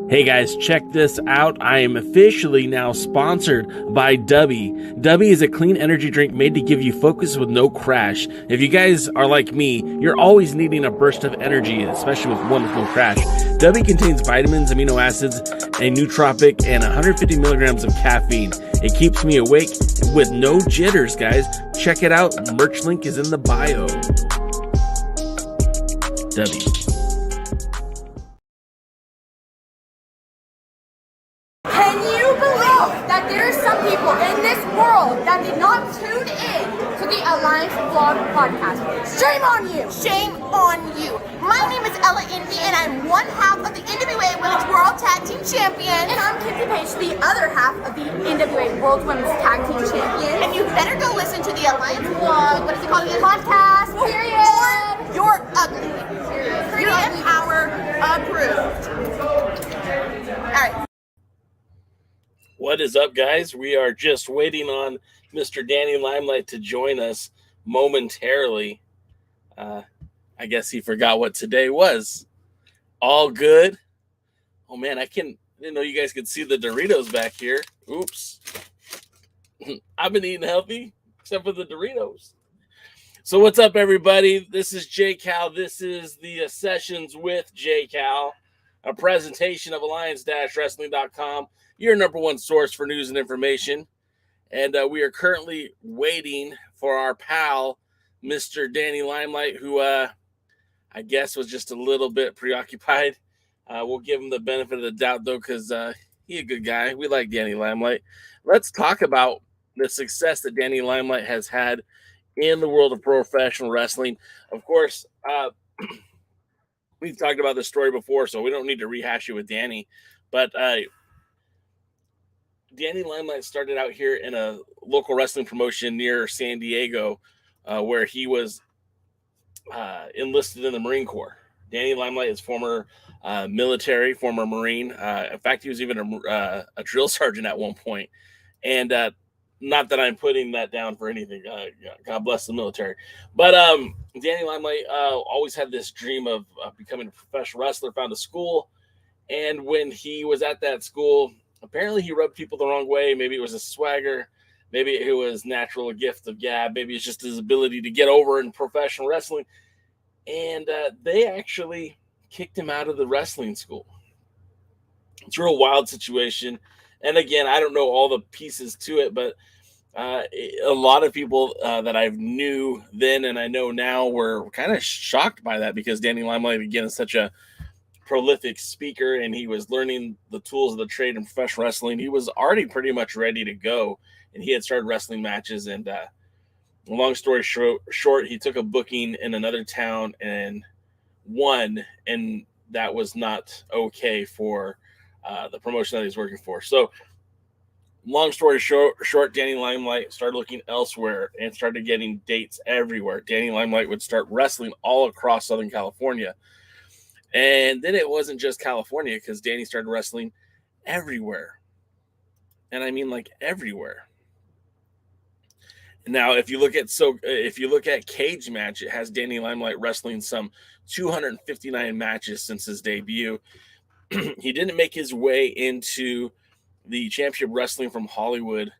Hey guys, check this out. I am officially now sponsored by Dubby. Dubby is a clean energy drink made to give you focus with no crash. If you guys are like me, you're always needing a burst of energy, especially with one with no crash. Dubby contains vitamins, amino acids, a nootropic, and 150 milligrams of caffeine. It keeps me awake with no jitters, guys. Check it out. Merch link is in the bio. Dubby. That did not tune in to the Alliance Vlog podcast. Shame on you! Shame on you! My name is Ella Indy, and I'm one half of the NWA Women's World Tag Team Champion. And I'm Kinsey Page, the other half of the NWA World Women's Tag Team Champion. And you better go listen to the Alliance Vlog, what is it called again? Podcast, period. Or you're ugly. Period. Korean Power approved. Alright. What is up, guys? We are just waiting on Mr. Danny Limelight to join us momentarily. I guess he forgot what today was. All good. Oh man, I didn't know you guys could see the Doritos back here. Oops. I've been eating healthy, except for the Doritos. So what's up, everybody? This is J Cal. This is the Sessions with J Cal, a presentation of Alliance-Wrestling.com. Your number one source for news and information. And we are currently waiting for our pal, Mr. Danny Limelight, who I guess was just a little bit preoccupied. We'll give him the benefit of the doubt, though, because he's a good guy. We like Danny Limelight. Let's talk about the success that Danny Limelight has had in the world of professional wrestling. Of course, we've talked about this story before, so we don't need to rehash it with Danny. But Danny Limelight started out here in a local wrestling promotion near San Diego, where he was enlisted in the Marine Corps. Danny Limelight is former military, former Marine. In fact, he was even a drill sergeant at one point. And not that I'm putting that down for anything. God bless the military. But Danny Limelight always had this dream of becoming a professional wrestler, found a school. And when he was at that school, apparently he rubbed people the wrong way. Maybe it was a swagger. Maybe it was natural gift of gab. Maybe it's just his ability to get over in professional wrestling. And they actually kicked him out of the wrestling school. It's a real wild situation. And again, I don't know all the pieces to it, but A lot of people that I knew then and I know now were kind of shocked by that, because Danny Limelight, again, is such a prolific speaker, and he was learning the tools of the trade in professional wrestling. He was already pretty much ready to go, and he had started wrestling matches. And long story short, he took a booking in another town and won, and that was not okay for the promotion that he's working for. So long story short, Danny Limelight started looking elsewhere and started getting dates everywhere. Danny Limelight would start wrestling all across Southern California. And then it wasn't just California, because Danny started wrestling everywhere. And I mean, like, everywhere. Now, if you look at Cage Match, it has Danny Limelight wrestling some 259 matches since his debut. He didn't make his way into the Championship Wrestling from Hollywood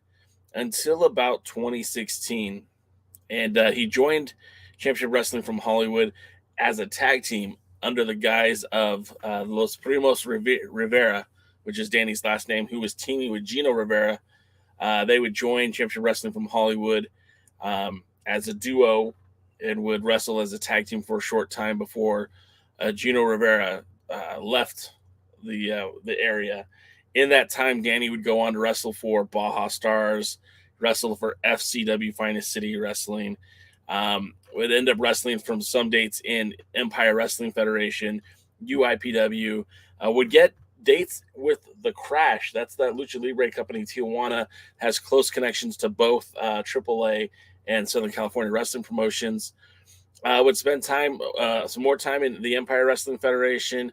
until about 2016. And he joined Championship Wrestling from Hollywood as a tag team under the guise of Los Primos Rivera, which is Danny's last name, who was teaming with Gino Rivera. They would join Championship Wrestling from Hollywood as a duo and would wrestle as a tag team for a short time before Gino Rivera left the area. In that time, Danny would go on to wrestle for Baja Stars, wrestle for FCW Finest City Wrestling, would end up wrestling from some dates in Empire Wrestling Federation, UIPW, would get dates with The Crash. That's that Lucha Libre company. Tijuana has close connections to both AAA and Southern California Wrestling Promotions. Would spend some more time in the Empire Wrestling Federation,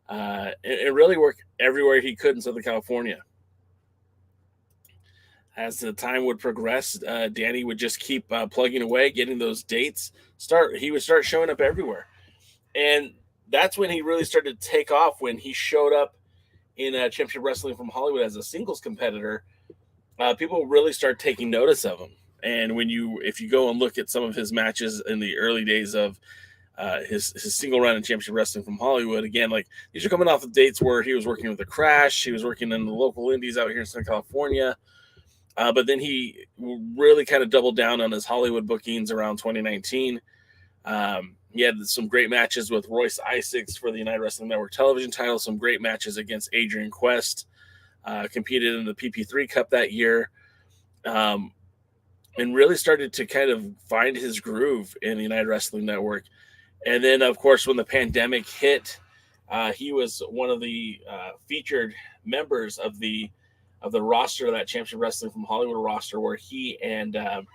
and really work everywhere he could in Southern California. As the time would progress, Danny would just keep plugging away, getting those dates. He would start showing up everywhere. And that's when he really started to take off, when he showed up in Championship Wrestling from Hollywood as a singles competitor. People really start taking notice of him. And if you go and look at some of his matches in the early days of his single run in Championship Wrestling from Hollywood, again, like, these are coming off of dates where he was working with The Crash, he was working in the local indies out here in Southern California. But then he really kind of doubled down on his Hollywood bookings around 2019. He had some great matches with Royce Isaacs for the United Wrestling Network television title, some great matches against Adrian Quest, competed in the PP3 Cup that year, and really started to kind of find his groove in the United Wrestling Network. And then, of course, when the pandemic hit, he was one of the featured members of the roster, that Championship Wrestling from Hollywood roster, where he and Papo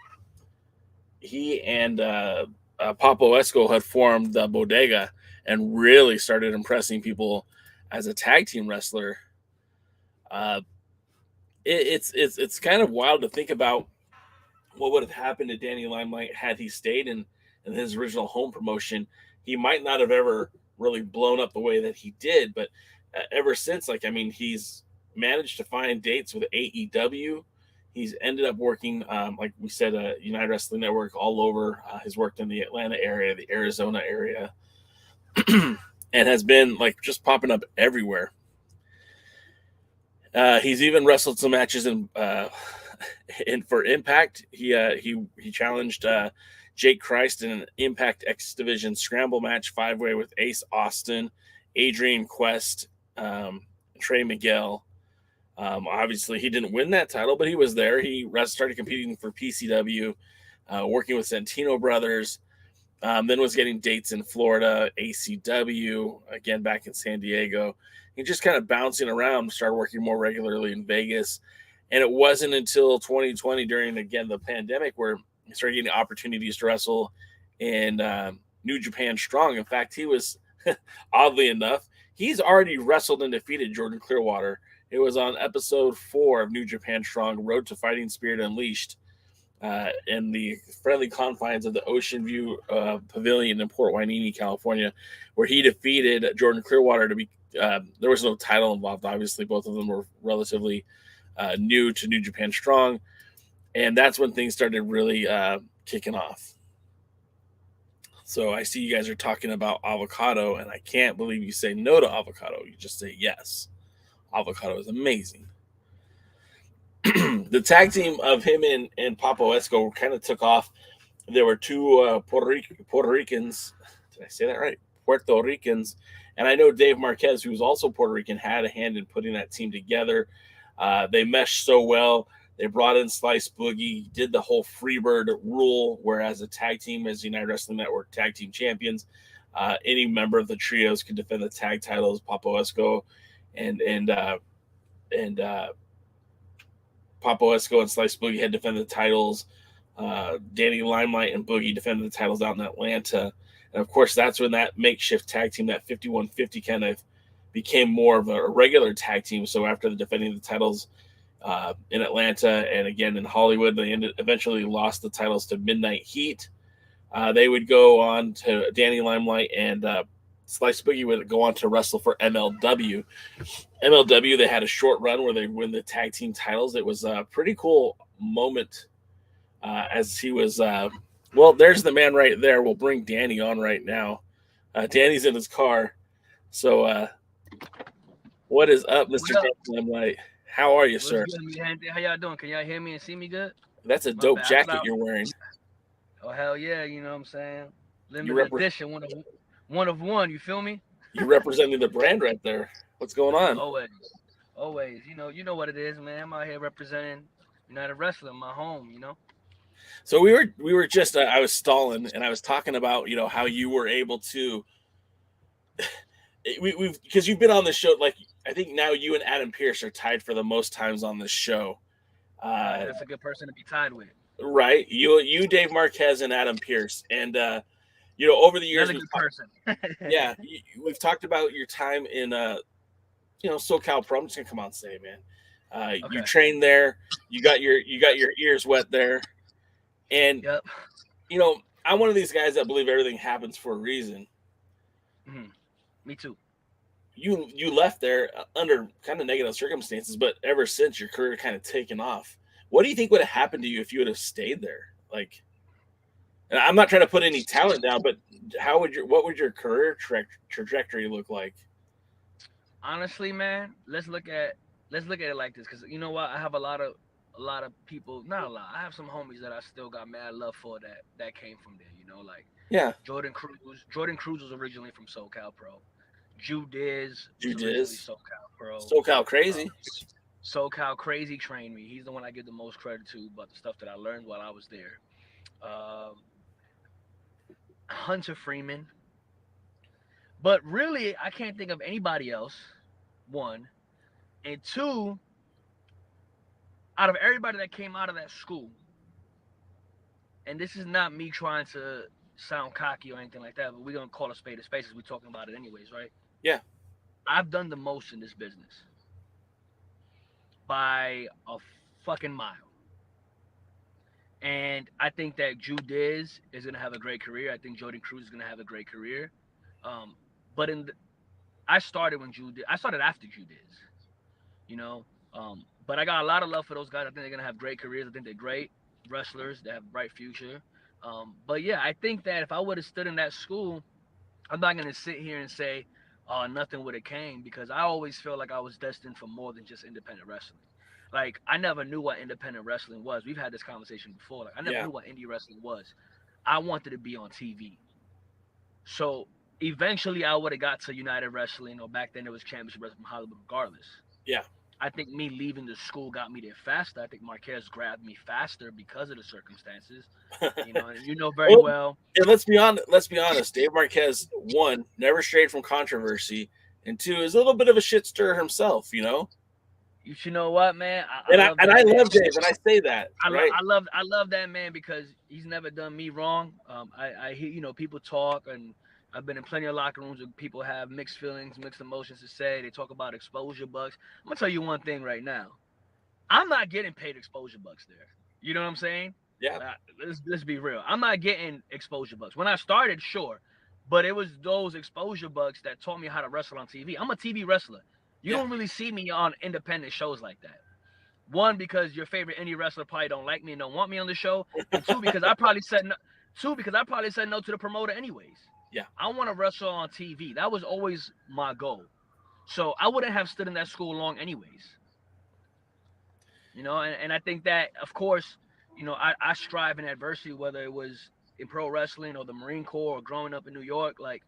Esco had formed the Bodega and really started impressing people as a tag team wrestler. It's kind of wild to think about what would have happened to Danny Limelight had he stayed in his original home promotion. He might not have ever really blown up the way that he did, but ever since, he's managed to find dates with AEW. He's ended up working, like we said, United Wrestling Network all over. He's worked in the Atlanta area, the Arizona area, and has been just popping up everywhere. He's even wrestled some matches in for Impact. He challenged Jake Christ in an Impact X Division scramble match 5-way with Ace Austin, Adrian Quest, Trey Miguel. Obviously, he didn't win that title, but he was there. He started competing for PCW, working with Santino Brothers, then was getting dates in Florida, ACW, again back in San Diego. He just kind of bouncing around, started working more regularly in Vegas. And it wasn't until 2020, during, again, the pandemic, where he started getting opportunities to wrestle in New Japan Strong. In fact, he was, oddly enough, he's already wrestled and defeated Jordan Clearwater. It was on episode 4 of New Japan Strong, Road to Fighting Spirit Unleashed, in the friendly confines of the Ocean View Pavilion in Port Hueneme, California, where he defeated Jordan Clearwater to be. There was no title involved, obviously. Both of them were relatively new to New Japan Strong, and that's when things started really kicking off. So I see you guys are talking about avocado, and I can't believe you say no to avocado. You just say yes. Avocado is amazing. the tag team of him and Papo Esco kind of took off. There were two Puerto Ricans. Did I say that right? Puerto Ricans. And I know Dave Marquez, who was also Puerto Rican, had a hand in putting that team together. They meshed so well. They brought in Slice Boogie, did the whole Freebird rule, whereas a tag team as United Wrestling Network Tag Team Champions, any member of the trios could defend the tag titles. Papo Esco and Papo Esco and Slice Boogie had defended the titles. Danny Limelight and Boogie defended the titles out in Atlanta. And of course, that's when that makeshift tag team, that 5150, kind of became more of a regular tag team. So after the defending the titles in Atlanta and again in Hollywood, they eventually lost the titles to Midnight Heat. They would go on to Danny Limelight and Slice Boogie would go on to wrestle for MLW. MLW, they had a short run where they win the tag team titles. It was a pretty cool moment as he was well, there's the man right there. We'll bring Danny on right now. Danny's in his car. So what is up, Mr. Danny Limelight? How are you, sir? Good, how y'all doing? Can y'all hear me and see me good? That's a dope jacket you're wearing. Oh, hell yeah. You know what I'm saying? Limited edition, one of one. You feel me? You're representing the brand right there. What's going on? Always. You know what it is, man. I'm out here representing United Wrestling, my home, So we were just I was stalling and I was talking about how you were able to we've because you've been on the show, like I think now you and Adam Pearce are tied for the most times on this show. That's a good person to be tied with, right? You Dave Marquez and Adam Pearce, and over the years, yeah, we've talked about your time in SoCal Pro. I'm just gonna come out and say, man, okay. You trained there, you got your ears wet there. And, yep. I'm one of these guys that believe everything happens for a reason. Mm-hmm. Me too. You left there under kind of negative circumstances, but ever since your career kind of taken off. What do you think would have happened to you if you would have stayed there? Like, and I'm not trying to put any talent down, but what would your career trajectory look like? Honestly, man, let's look at it like this, because you know what? I have a lot of people, not a lot. I have some homies that I still got mad love for that came from there, like Jordan Cruz. Jordan Cruz was originally from SoCal Pro. Jew Diz. SoCal Pro. SoCal Crazy. SoCal Crazy trained me. He's the one I give the most credit to about the stuff that I learned while I was there. Hunter Freeman. But really, I can't think of anybody else, one. And two, out of everybody that came out of that school, and this is not me trying to sound cocky or anything like that, but we're going to call a spade as we're talking about it anyways, right? Yeah. I've done the most in this business by a fucking mile. And I think that Jew Diz is going to have a great career. I think Jordan Cruz is going to have a great career. But I started after Jew Diz, but I got a lot of love for those guys. I think they're going to have great careers. I think they're great wrestlers. They have a bright future. But yeah, I think that if I would have stood in that school, I'm not going to sit here and say, nothing would have came, because I always feel like I was destined for more than just independent wrestling. Like, I never knew what independent wrestling was. We've had this conversation before. Like, I never knew what indie wrestling was. I wanted to be on TV. So eventually I would have got to United Wrestling, or back then it was Championship Wrestling from Hollywood regardless. Yeah. I think me leaving the school got me there faster. I think Marquez grabbed me faster because of the circumstances. Very well. And let's be honest. Dave Marquez, one, never strayed from controversy, and two, is a little bit of a shit stirrer himself. You know what, man? I love Dave, and I say that. Right? I love that man because he's never done me wrong. I hear people talk, and I've been in plenty of locker rooms where people have mixed feelings, mixed emotions to say. They talk about exposure bucks. I'm going to tell you one thing right now. I'm not getting paid exposure bucks there. You know what I'm saying? Yeah. Let's be real. I'm not getting exposure bucks. When I started, sure. But it was those exposure bucks that taught me how to wrestle on TV. I'm a TV wrestler. You don't really see me on independent shows like that. One, because your favorite indie wrestler probably don't like me and don't want me on the show. And two, because I probably said no to the promoter anyways. Yeah. I want to wrestle on TV. That was always my goal. So I wouldn't have stood in that school long anyways. And I think that, of course, I strive in adversity, whether it was in pro wrestling or the Marine Corps or growing up in New York. Like,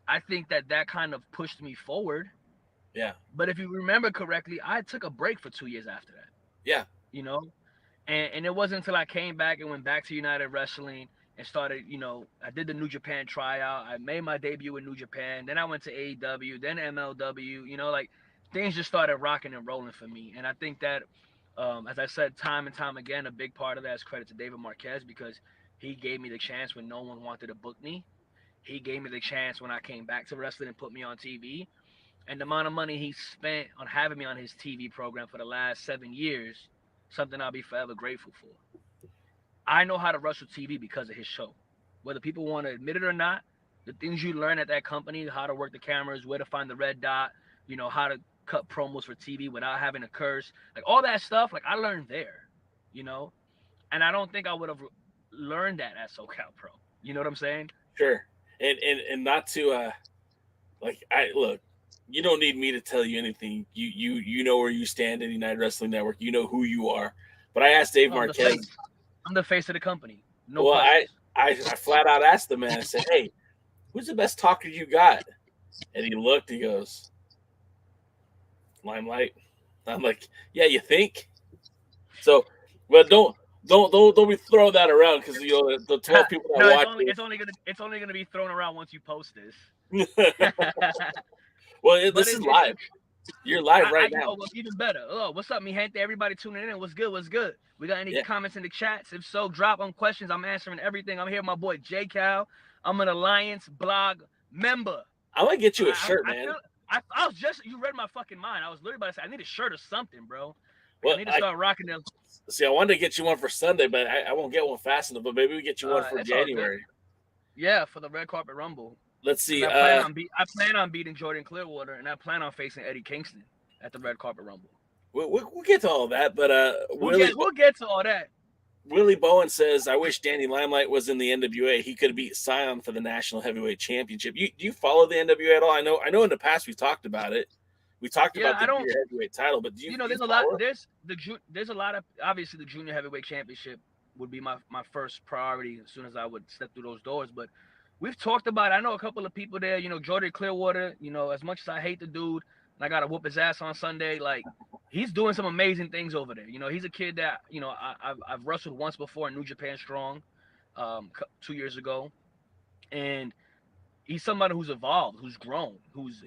I think that kind of pushed me forward. Yeah. But if you remember correctly, I took a break for 2 years after that. Yeah. And it wasn't until I came back and went back to United Wrestling and started, I did the New Japan tryout. I made my debut in New Japan. Then I went to AEW, then MLW, like things just started rocking and rolling for me. And I think that, as I said, time and time again, a big part of that is credit to David Marquez, because he gave me the chance when no one wanted to book me. He gave me the chance when I came back to wrestling and put me on TV. And the amount of money he spent on having me on his TV program for the last 7 years, something I'll be forever grateful for. I know how to wrestle TV because of his show. Whether people want to admit it or not, the things you learn at that company, how to work the cameras, where to find the red dot, how to cut promos for TV without having to curse, like all that stuff, like I learned there, and I don't think I would have learned that at SoCal Pro. You know what I'm saying? Sure. And not to look, you don't need me to tell you anything. You know where you stand in United Wrestling Network. You know who you are. But I asked Dave Marquez. I'm the face of the company. Well, I flat out asked the man. I said, "Hey, who's the best talker you got?" And he looked. He goes, "Limelight." I'm like, "Yeah, you think?" So, but don't we throw that around, because the 12 people that watch it's only gonna be thrown around once you post this. Well, this is live. You're live right now. What's even better? Oh, what's up, mi gente? Everybody tuning in. What's good? What's good? We got any comments in the chats? If so, drop them questions. I'm answering everything. I'm here with my boy J Cal. I'm an Alliance blog member. I want to get you a shirt, man. I was just, you read my fucking mind. I was literally about to say, I need a shirt or something, bro. Well, I need to start rocking them. See, I wanted to get you one for Sunday, but I won't get one fast enough. But maybe we get you one for January. Yeah, for the Red Carpet Rumble. Let's see. I plan on beating Jordan Clearwater, and I plan on facing Eddie Kingston at the Red Carpet Rumble. We'll get to all that, but we'll get to all that. Willie Bowen says, "I wish Danny Limelight was in the NWA. He could beat Scion for the National Heavyweight Championship." Do you follow the NWA at all? I know in the past we've talked about it. We talked about the junior heavyweight title, but there's a lot of obviously the junior heavyweight championship would be my first priority as soon as I would step through those doors. But we've talked about it. I know a couple of people there. Jordan Clearwater. As much as I hate the dude, and I gotta whoop his ass on Sunday, like he's doing some amazing things over there. He's a kid that I've wrestled once before in New Japan Strong, 2 years ago, and he's somebody who's evolved, who's grown, who's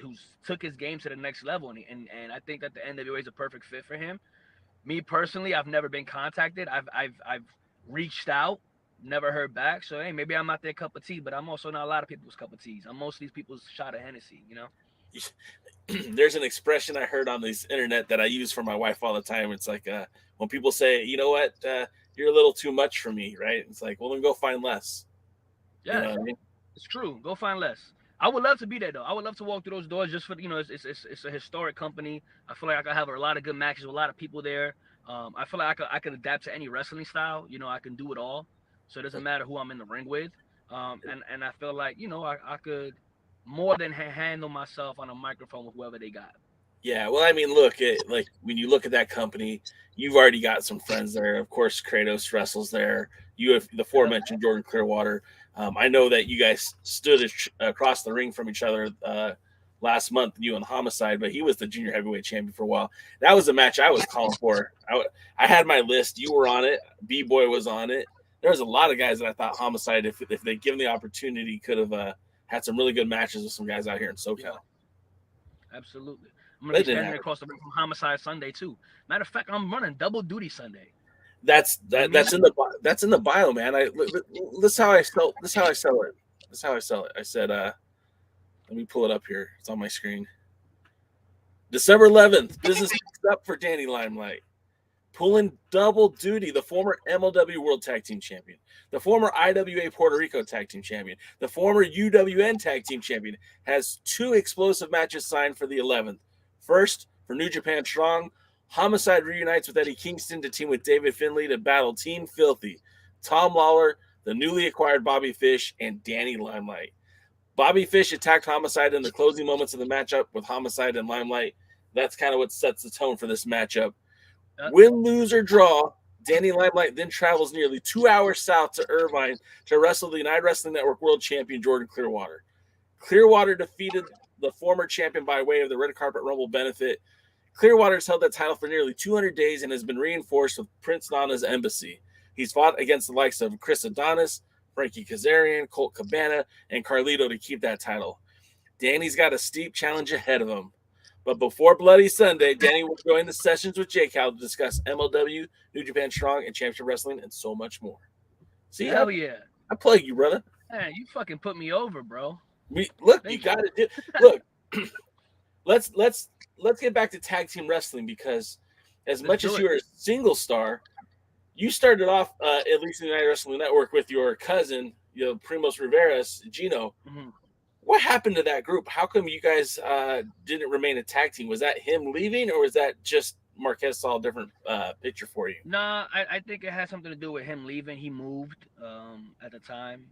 took his game to the next level, and I think that the NWA is a perfect fit for him. Me personally, I've never been contacted. I've reached out, never heard back. So hey, maybe I'm not their cup of tea, but I'm also not a lot of people's cup of teas. I'm most of these people's shot of Hennessy, There's an expression I heard on this internet that I use for my wife all the time. It's like when people say, "You know what, you're a little too much for me," right? It's like, well, then go find less. Yeah, you know what I mean? It's true. Go find less. I would love to be there though. I would love to walk through those doors just for it's a historic company. I feel like I could have a lot of good matches with a lot of people there. I feel like I could adapt to any wrestling style. I can do it all. So it doesn't matter who I'm in the ring with. And I feel like I could more than handle myself on a microphone with whoever they got. Yeah, well, I mean, look, like when you look at that company, you've already got some friends there. Of course, Kratos wrestles there. You have the aforementioned Jordan Clearwater. I know that you guys stood across the ring from each other last month, you and Homicide, but he was the junior heavyweight champion for a while. That was a match I was calling for. I had my list. You were on it. B-Boy was on it. There was a lot of guys that I thought Homicide, if they given the opportunity, could have had some really good matches with some guys out here in SoCal. Yeah. Absolutely. I'm going to be standing across the ring from Homicide Sunday, too. Matter of fact, I'm running double duty Sunday. That's in the bio, man. This is how I sell it. I said, let me pull it up here. It's on my screen. December 11th, business picks up for Danny Limelight. Pulling double duty, the former MLW World Tag Team Champion, the former IWA Puerto Rico Tag Team Champion, the former UWN Tag Team Champion, has 2 explosive matches signed for the 11th. First, for New Japan Strong, Homicide reunites with Eddie Kingston to team with David Finlay to battle Team Filthy, Tom Lawlor, the newly acquired Bobby Fish, and Danny Limelight. Bobby Fish attacked Homicide in the closing moments of the matchup with Homicide and Limelight. That's kind of what sets the tone for this matchup. Win, lose, or draw, Danny Limelight then travels nearly 2 hours south to Irvine to wrestle the United Wrestling Network World Champion Jordan Clearwater. Clearwater defeated the former champion by way of the Red Carpet Rumble benefit. Clearwater has held that title for nearly 200 days and has been reinforced with Prince Nana's embassy. He's fought against the likes of Chris Adonis, Frankie Kazarian, Colt Cabana, and Carlito to keep that title. Danny's got a steep challenge ahead of him. But before Bloody Sunday, Danny will join the sessions with Jake Cal to discuss MLW, New Japan Strong, and Championship Wrestling, and so much more. See, Hell yeah. I plug you, brother. Man, you fucking put me over, bro. Look, you got to do. Look, let's get back to tag team wrestling, because as much as you're a single star, you started off at least in the United Wrestling Network with your cousin, Primos Rivera's Gino. Mm-hmm. What happened to that group? How come you guys didn't remain a tag team? Was that him leaving, or was that just Marquez saw a different picture for you? Nah, I think it had something to do with him leaving. He moved at the time.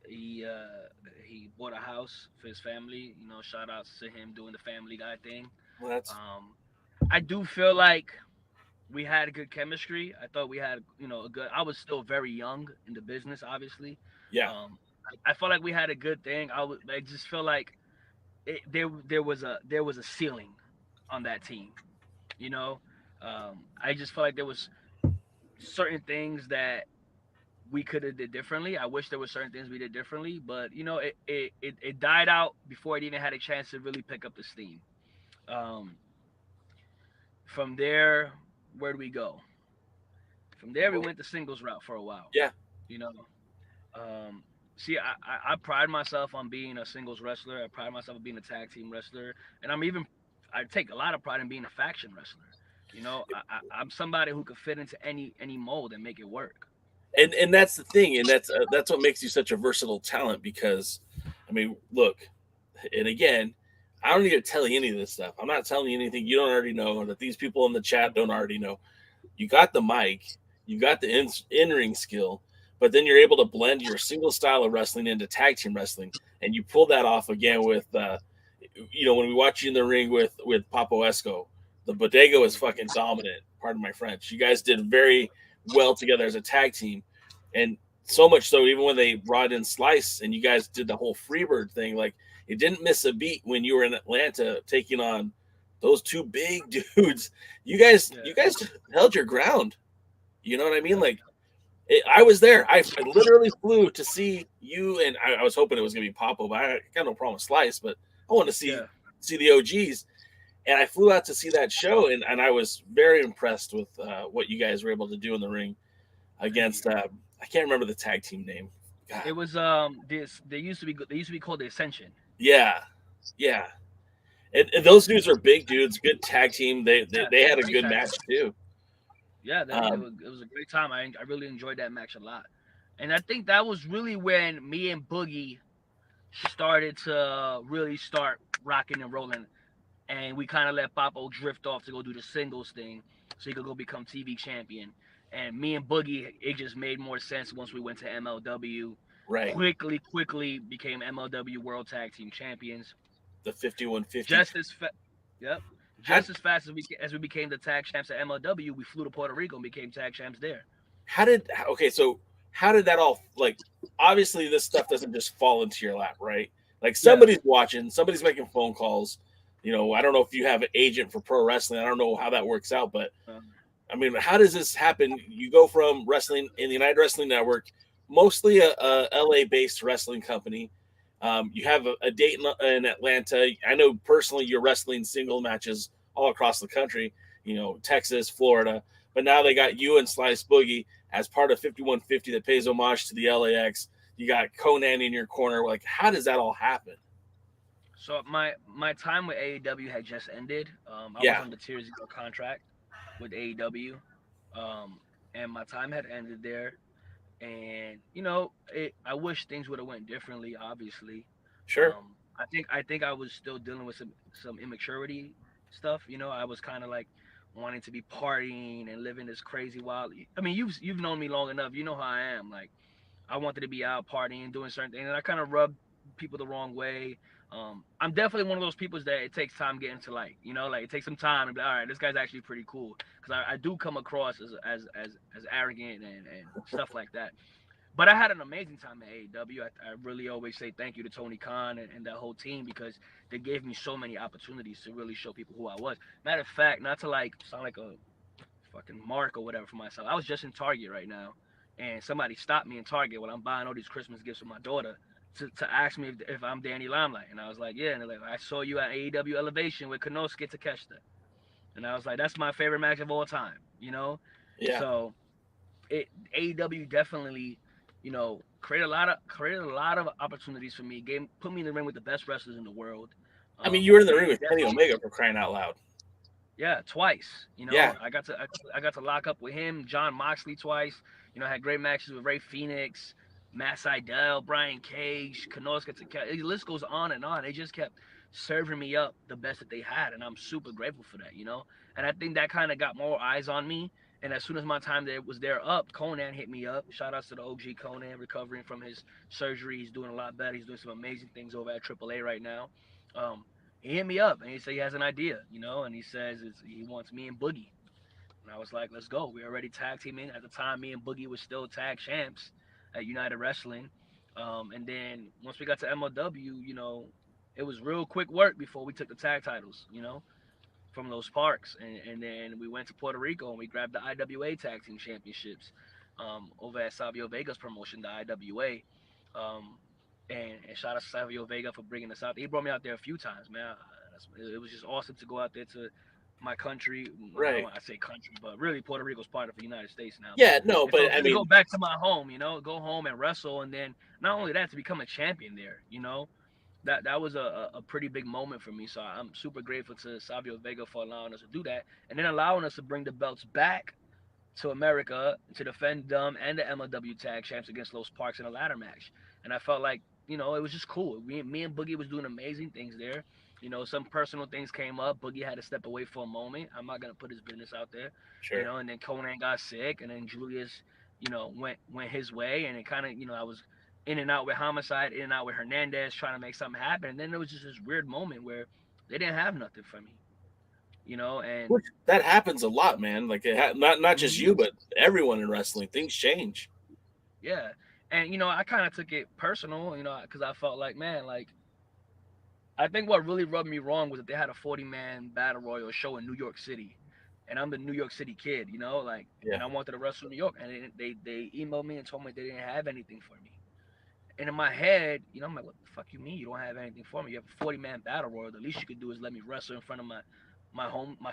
He bought a house for his family. Shout outs to him doing the Family Guy thing. Well, that's... I do feel like we had a good chemistry. I thought we had, a good. I was still very young in the business, obviously. Yeah. I felt like we had a good thing. I just feel like there was a ceiling on that team. I just felt like there was certain things that we could have did differently. I wish there were certain things we did differently, but it died out before it even had a chance to really pick up the steam. From there, where do we go? From there, we went the singles route for a while. Yeah. See, I pride myself on being a singles wrestler. I pride myself on being a tag team wrestler, and I take a lot of pride in being a faction wrestler. I'm somebody who could fit into any mold and make it work. And that's the thing, and that's what makes you such a versatile talent. Because, look, and again, I don't need to tell you any of this stuff. I'm not telling you anything you don't already know, or that these people in the chat don't already know. You got the mic, you got the in-ring skill, but then you're able to blend your single style of wrestling into tag team wrestling, and you pull that off again with, when we watch you in the ring with Papo Esco, the Bodega was fucking dominant. Pardon my French. You guys did very well together as a tag team, and so much so even when they brought in Slice and you guys did the whole Freebird thing, like, it didn't miss a beat when you were in Atlanta taking on those two big dudes. You guys held your ground. You know what I mean? Like, I was there. I literally flew to see you, and I was hoping it was going to be Papo, but I got no problem with Slice, but I want to see the OGs. And I flew out to see that show, and I was very impressed with what you guys were able to do in the ring against I can't remember the tag team name. God. It was they used to be called the Ascension. Yeah. And those dudes are big dudes, good tag team. They had a good match too. Yeah, it was a great time. I really enjoyed that match a lot. And I think that was really when me and Boogie started to really start rocking and rolling. And we kind of let Papo drift off to go do the singles thing so he could go become TV champion. And me and Boogie, it just made more sense once we went to MLW. Right. Quickly became MLW World Tag Team Champions. The 5150. Just as fast as we became the tag champs at MLW, we flew to Puerto Rico and became tag champs there. How did that all, like, obviously this stuff doesn't just fall into your lap, right? Like, somebody's watching, somebody's making phone calls. I don't know if you have an agent for pro wrestling. I don't know how that works out, but how does this happen? You go from wrestling in the United Wrestling Network, mostly a LA-based wrestling company. You have a date in Atlanta. I know personally you're wrestling single matches all across the country, Texas, Florida. But now they got you and Slice Boogie as part of 5150 that pays homage to the LAX. You got Conan in your corner. Like, how does that all happen? So my time with AEW had just ended. I was on the Tier 0 contract with AEW. And my time had ended there. And I wish things would have went differently, obviously. Sure. I think I was still dealing with some immaturity stuff. I was kind of like wanting to be partying and living this crazy wild. You've known me long enough. You know how I am. Like, I wanted to be out partying, doing certain things, and I kind of rubbed people the wrong way. I'm definitely one of those people that it takes time getting to like, like it takes some time to be like, all right, this guy's actually pretty cool. Because I do come across as arrogant and stuff like that. But I had an amazing time at AEW. I really always say thank you to Tony Khan and that whole team because they gave me so many opportunities to really show people who I was. Matter of fact, not to like sound like a fucking mark or whatever for myself. I was just in Target right now, and somebody stopped me in Target while I'm buying all these Christmas gifts for my daughter to ask me if I'm Danny Limelight. And I was like, yeah. And they're like, I saw you at AEW Elevation with Konosuke Takeshita. And I was like, that's my favorite match of all time, Yeah. So AEW definitely, created a lot of opportunities for me. Put me in the ring with the best wrestlers in the world. I mean, you were in the ring with Kenny Omega, for crying out loud. Yeah, twice. Yeah. I got to lock up with him, John Moxley twice. I had great matches with Ray Phoenix, Matt Sydal, Brian Cage, Konosuke Takeshita. The list goes on and on. They just kept serving me up the best that they had, and I'm super grateful for that. And I think that kind of got more eyes on me. And as soon as my time there was up, Conan hit me up. Shout outs to the OG Conan, recovering from his surgery. He's doing a lot better. He's doing some amazing things over at AAA right now. He hit me up and he said he has an idea, and he says he wants me and Boogie. And I was like, let's go. We already tag teaming. At the time, me and Boogie was still tag champs at United Wrestling. And then once we got to MLW, it was real quick work before we took the tag titles, from those parks. And then we went to Puerto Rico and we grabbed the IWA Tag Team Championships over at Savio Vega's promotion, the IWA. And shout out to Savio Vega for bringing us out. He brought me out there a few times, man. It was just awesome to go out there to my country. Right. I say country, but really Puerto Rico's part of the United States now. Yeah, no, but I mean, go back to my home, go home and wrestle, and then not only that, to become a champion there, that was a pretty big moment for me. So I'm super grateful to Savio Vega for allowing us to do that, and then allowing us to bring the belts back to America to defend them and the MLW Tag Champs against Los Parks in a ladder match. And I felt like, it was just cool. Me and Boogie was doing amazing things there. Some personal things came up. Boogie had to step away for a moment. I'm not gonna put his business out there. Sure. And then Conan got sick, and then Julius, went his way, and it kind of, I was in and out with Homicide, in and out with Hernandez, trying to make something happen. And then there was just this weird moment where they didn't have nothing for me. And which, that happens a lot, man. Like not just you, but everyone in wrestling. Things change. Yeah. And, I kind of took it personal, because I felt like, man, like, I think what really rubbed me wrong was that they had a 40-man battle royal show in New York City. And I'm the New York City kid, and I wanted to wrestle in New York. And they emailed me and told me they didn't have anything for me. And in my head, I'm like, what the fuck you mean you don't have anything for me? You have a 40-man battle royal. The least you could do is let me wrestle in front of my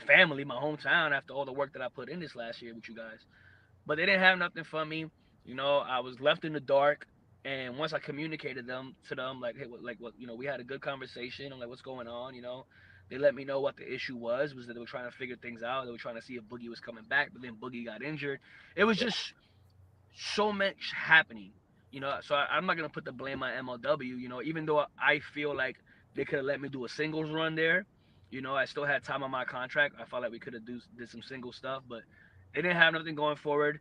family, my hometown, after all the work that I put in this last year with you guys. But they didn't have nothing for me. I was left in the dark, and once I communicated to them, like, hey, what, we had a good conversation. I'm like, what's going on? They let me know what the issue was that they were trying to figure things out. They were trying to see if Boogie was coming back, but then Boogie got injured. It was just so much happening, so I'm not going to put the blame on MLW, even though I feel like they could have let me do a singles run there. I still had time on my contract. I felt like we could have did some single stuff, but they didn't have nothing going forward.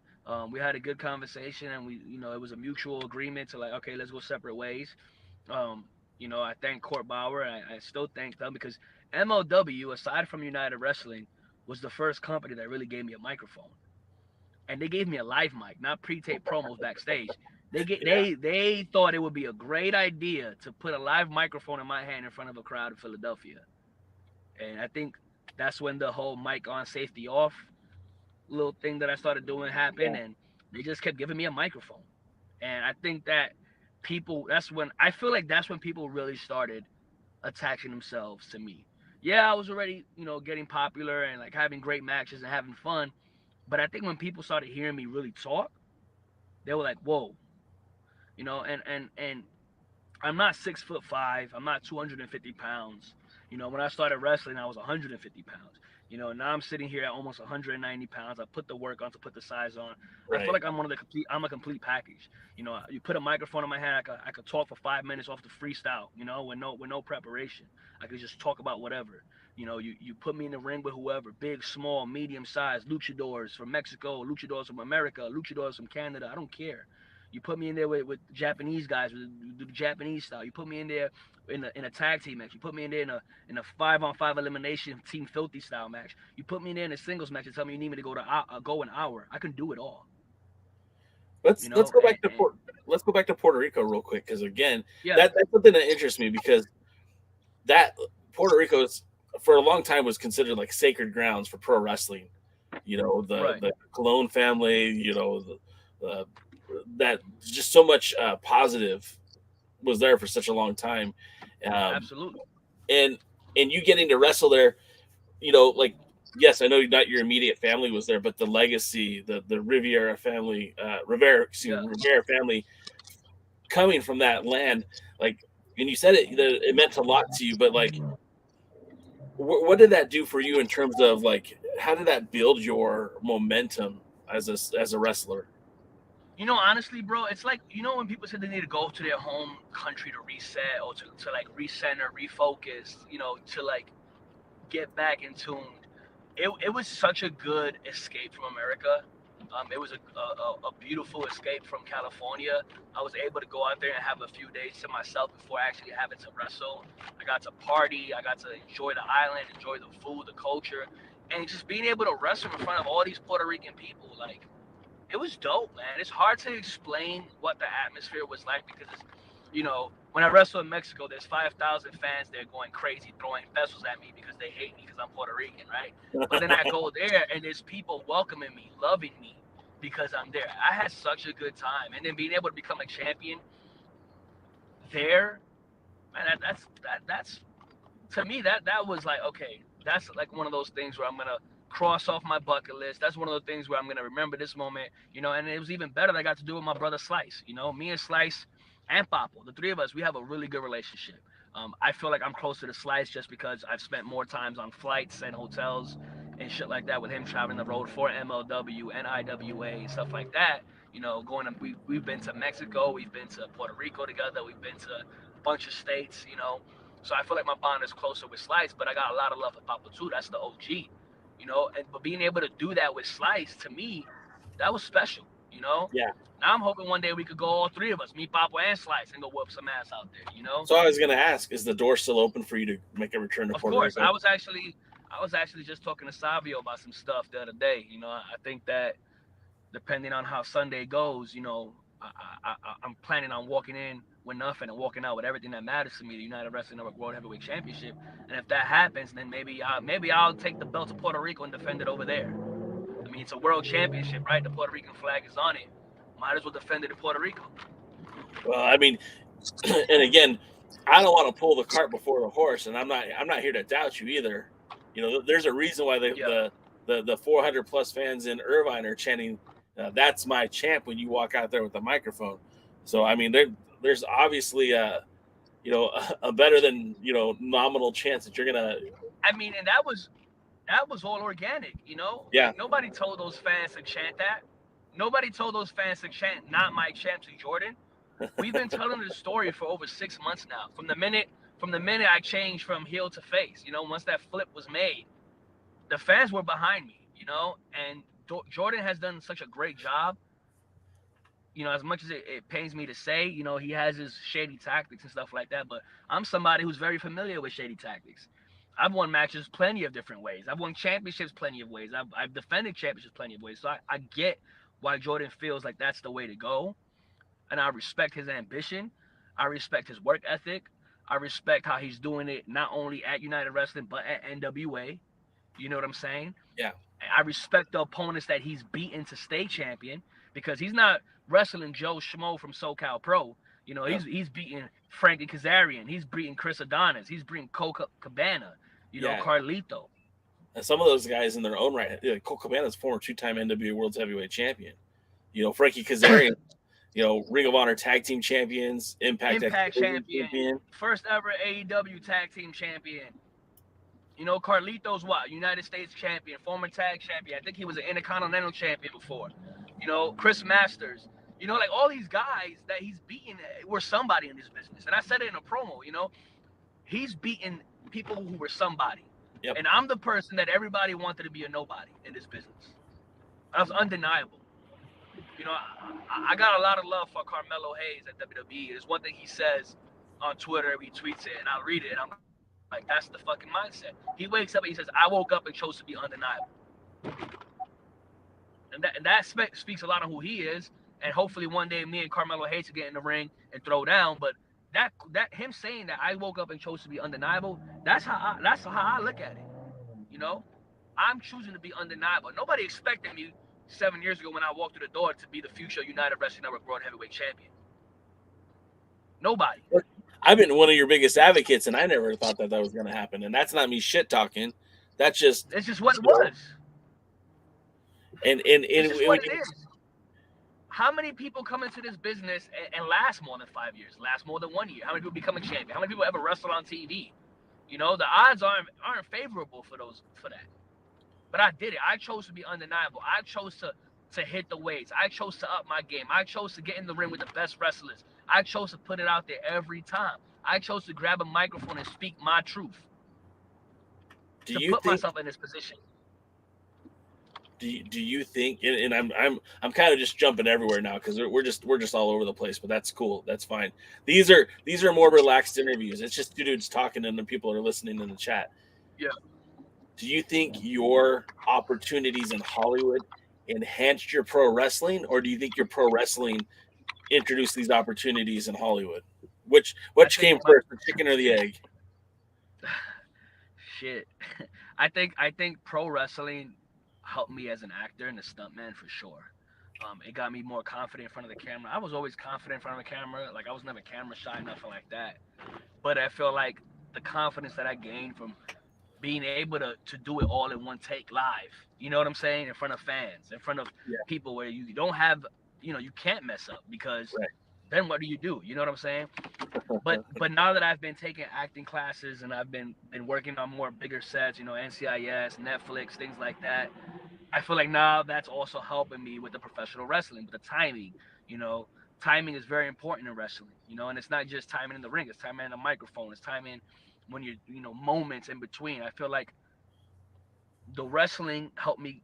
We had a good conversation, and it was a mutual agreement to like, okay, let's go separate ways. I thank Court Bauer. I still thank them because MLW, aside from United Wrestling, was the first company that really gave me a microphone, and they gave me a live mic, not pre-tape promos backstage. They thought it would be a great idea to put a live microphone in my hand in front of a crowd in Philadelphia, and I think that's when the whole mic on, safety off little thing that I started doing happened, and they just kept giving me a microphone. And I think that that's when people really started attaching themselves to me. Yeah, I was already, getting popular and like having great matches and having fun. But I think when people started hearing me really talk, they were like, whoa, and I'm not 6'5", I'm not 250 pounds. When I started wrestling, I was 150 pounds. Now I'm sitting here at almost 190 pounds. I put the work on to put the size on. Right. I feel like I'm a complete package. You put a microphone in my hand, I could talk for 5 minutes off the freestyle, with no preparation. I could just talk about whatever. You put me in the ring with whoever, big, small, medium size, luchadors from Mexico, luchadors from America, luchadors from Canada. I don't care. You put me in there with Japanese guys with the Japanese style. You put me in there in a tag team match. You put me in there in a 5-on-5 elimination team filthy style match. You put me in there in a singles match and tell me you need me to go an hour. I can do it all. Let's go back to Puerto Rico real quick, because again, that's something that interests me, because that Puerto Rico is, for a long time, was considered like sacred grounds for pro wrestling. The Colon family, that just so much positive was there for such a long time. Absolutely. And you getting to wrestle there, like, yes, I know not your immediate family was there, but the legacy, the Rivera family, Rivera family coming from that land, like, and you said it meant a lot to you, but like, what did that do for you in terms of like, how did that build your momentum as a wrestler? Honestly, bro, it's like, when people say they need to go to their home country to reset, or to like recenter, refocus, to like get back in tune. It was such a good escape from America. It was a beautiful escape from California. I was able to go out there and have a few days to myself before actually having to wrestle. I got to party. I got to enjoy the island, enjoy the food, the culture, and just being able to wrestle in front of all these Puerto Rican people. Like, it was dope, man. It's hard to explain what the atmosphere was like, because it's, when I wrestle in Mexico, there's 5,000 fans there going crazy, throwing vessels at me because they hate me because I'm Puerto Rican, right? But then I go there and there's people welcoming me, loving me because I'm there. I had such a good time. And then being able to become a champion there, man, that's to me, that was like, okay, that's like one of those things where I'm going to cross off my bucket list. That's one of the things where I'm going to remember this moment, and it was even better that I got to do it with my brother Slice. Me and Slice and Papo, the three of us, we have a really good relationship. I feel like I'm closer to Slice just because I've spent more times on flights and hotels and shit like that with him, traveling the road for MLW and IWA and stuff like that. We've been to Mexico, we've been to Puerto Rico together, we've been to a bunch of states, So I feel like my bond is closer with Slice, but I got a lot of love for Papo too. That's the OG, but being able to do that with Slice, to me, that was special, Yeah. Now I'm hoping one day we could go, all three of us, me, Papo, and Slice, and go whoop some ass out there, So I was going to ask, is the door still open for you to make a return to Puerto Rico? Of course. I was actually just talking to Savio about some stuff the other day. I think that depending on how Sunday goes, I'm planning on walking in with nothing and walking out with everything that matters to me, the United Wrestling Network World Heavyweight Championship. And if that happens, then maybe I'll take the belt to Puerto Rico and defend it over there. I mean, it's a world championship, right? The Puerto Rican flag is on it. Might as well defend it in Puerto Rico. Well, I mean, and again, I don't want to pull the cart before the horse, and I'm not here to doubt you either. There's a reason why the 400 plus fans in Irvine are chanting, "That's my champ" when you walk out there with the microphone. So I mean, there's obviously a better than nominal chance that you're gonna. I mean, and that was all organic, Yeah. Like, nobody told those fans to chant that. Nobody told those fans to chant "Not my champ" to Jordan. We've been telling the story for over 6 months now. From the minute I changed from heel to face, once that flip was made, the fans were behind me, and Jordan has done such a great job. As much as it pains me to say, he has his shady tactics and stuff like that, but I'm somebody who's very familiar with shady tactics. I've won matches plenty of different ways. I've won championships plenty of ways. I've defended championships plenty of ways. So I get why Jordan feels like that's the way to go. And I respect his ambition. I respect his work ethic. I respect how he's doing it not only at United Wrestling, but at NWA. You know what I'm saying? Yeah. I respect the opponents that he's beaten to stay champion, because he's not wrestling Joe Schmo from SoCal Pro. He's beating Frankie Kazarian. He's beating Chris Adonis. He's beating Colt Cabana, Carlito. And some of those guys in their own right, Colt Cabana is former 2-time NWA World Heavyweight Champion. Frankie Kazarian, Ring of Honor Tag Team Champions, Impact champion, first ever AEW Tag Team Champion. Carlito's United States champion, former tag champion. I think he was an Intercontinental champion before. Chris Masters. Like all these guys that he's beaten were somebody in this business. And I said it in a promo, he's beaten people who were somebody. Yep. And I'm the person that everybody wanted to be a nobody in this business. That was undeniable. You know, I got a lot of love for Carmelo Hayes at WWE. There's one thing he says on Twitter, he tweets it, and I'll read it, and I'm like, that's the fucking mindset. He wakes up and he says, I woke up and chose to be undeniable. And that speaks a lot on who he is. And hopefully one day me and Carmelo Hayes will get in the ring and throw down. But that him saying that I woke up and chose to be undeniable, that's how I look at it. You know, I'm choosing to be undeniable. Nobody expected me 7 years ago when I walked through the door to be the future United Wrestling Network World Heavyweight Champion. Nobody. I've been one of your biggest advocates, and I never thought that was going to happen. And that's not me shit talking. It's just what it was. And it's just what it is. How many people come into this business and last more than 5 years, last more than 1 year? How many people become a champion? How many people ever wrestle on TV? You know, the odds aren't favorable for that. But I did it. I chose to be undeniable. I chose to hit the weights. I chose to up my game. I chose to get in the ring with the best wrestlers. I chose to put it out there every time. I chose to grab a microphone and speak my truth. Put myself in this position. Do you think? And I'm kind of just jumping everywhere now because we're just all over the place. But that's cool. That's fine. These are more relaxed interviews. It's just two dudes talking and the people are listening in the chat. Yeah. Do you think your opportunities in Hollywood enhanced your pro wrestling, or do you think your pro wrestling introduced these opportunities in Hollywood? Which came first, the chicken or the egg? Shit. I think pro wrestling helped me as an actor and a stuntman for sure. It got me more confident in front of the camera. I was always confident in front of the camera. Like, I was never camera shy, nothing like that. But I feel like the confidence that I gained from being able to do it all in one take live, you know what I'm saying? In front of fans, in front of people where you don't have, you know, you can't mess up because then what do? You know what I'm saying? But now that I've been taking acting classes and I've been working on more bigger sets, you know, NCIS, Netflix, things like that, I feel like now that's also helping me with the professional wrestling, with the timing. You know, timing is very important in wrestling, you know, and it's not just timing in the ring, it's timing in the microphone, it's timing when you're, you know, moments in between. I feel like the wrestling helped me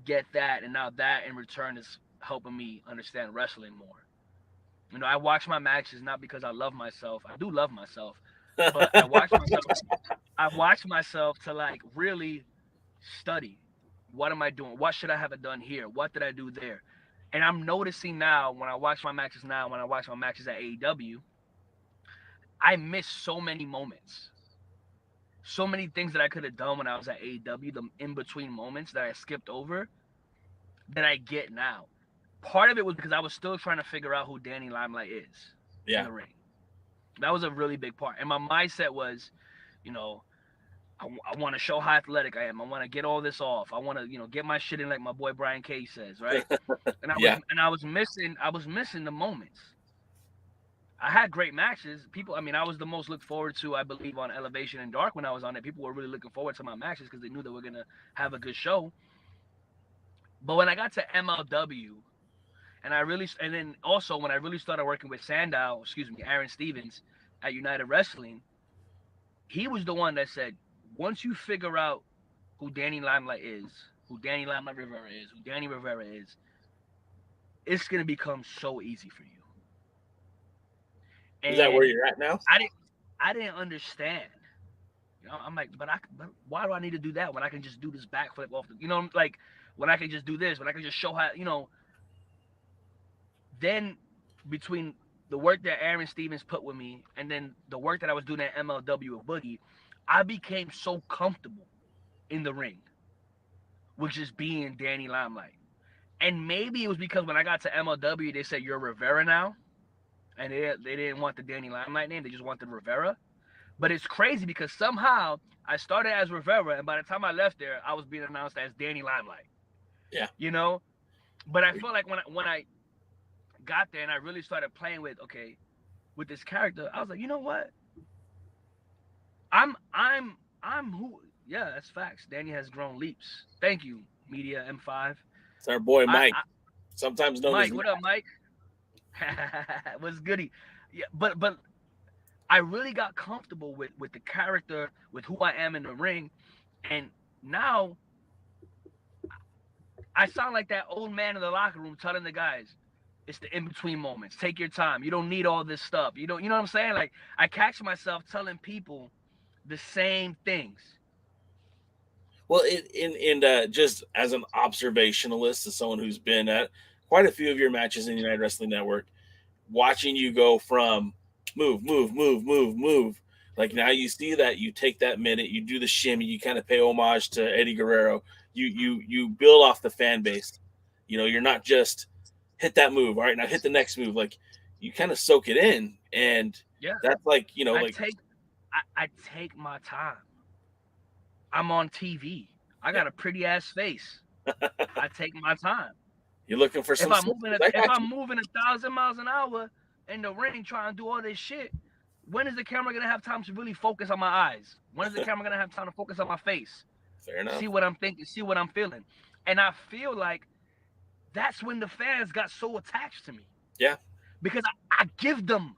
get that, and now that in return is helping me understand wrestling more. You know, I watch my matches not because I love myself. I do love myself, but I watch myself to like really study. What am I doing? What should I have done here? What did I do there? And I'm noticing now when I watch my matches at AEW, I miss so many moments. So many things that I could have done when I was at AEW, the in-between moments that I skipped over, that I get now. Part of it was because I was still trying to figure out who Danny Limelight is in the ring. That was a really big part. And my mindset was, you know, I want to show how athletic I am. I want to get all this off. I want to, you know, get my shit in like my boy Brian K says, right? And I was missing the moments. I had great matches. I was the most looked forward to, I believe, on Elevation and Dark when I was on it. People were really looking forward to my matches because they knew they were going to have a good show. But when I got to MLW, and then also when I really started working with Aaron Stevens at United Wrestling, he was the one that said, once you figure out who Danny Limelight is, who Danny Limelight Rivera is, who Danny Rivera is, it's going to become so easy for you. And is that where you're at now? I didn't understand. You know, I'm like, but why do I need to do that when I can just do this backflip off the, you know, like when I can just do this, when I can just show how, you know. Then between the work that Aaron Stevens put with me and then the work that I was doing at MLW with Boogie, I became so comfortable in the ring, which is being Danny Limelight. And maybe it was because when I got to MLW, they said, you're Rivera now. And they didn't want the Danny Limelight name. They just wanted Rivera. But it's crazy because somehow I started as Rivera, and by the time I left there, I was being announced as Danny Limelight. Yeah. You know? But I feel like when I got there and I really started playing with this character, I was like, you know what? I'm who? Yeah, that's facts. Danny has grown leaps. Thank you, Media M5. It's our boy Mike. Sometimes known as Mike. What up, Mike? What's goody? Yeah, but I really got comfortable with the character, with who I am in the ring, and now I sound like that old man in the locker room telling the guys, it's the in-between moments. Take your time. You don't need all this stuff. You know what I'm saying? Like, I catch myself telling people the same things. Well, just as an observationalist, as someone who's been at quite a few of your matches in the United Wrestling Network, watching you go from move, move, move, move, move. Like now you see that, you take that minute, you do the shimmy, you kind of pay homage to Eddie Guerrero. You build off the fan base. You know, you're not just hit that move. All right, now hit the next move. Like you kind of soak it in, and that's like, you know, I take my time. I'm on TV. I got a pretty ass face. I take my time. You're looking for some. If I'm moving 1,000 miles an hour in the ring trying to do all this shit, when is the camera gonna have time to really focus on my eyes? When is the camera gonna have time to focus on my face? Fair enough. See what I'm thinking, see what I'm feeling. And I feel like that's when the fans got so attached to me. Yeah. Because I give them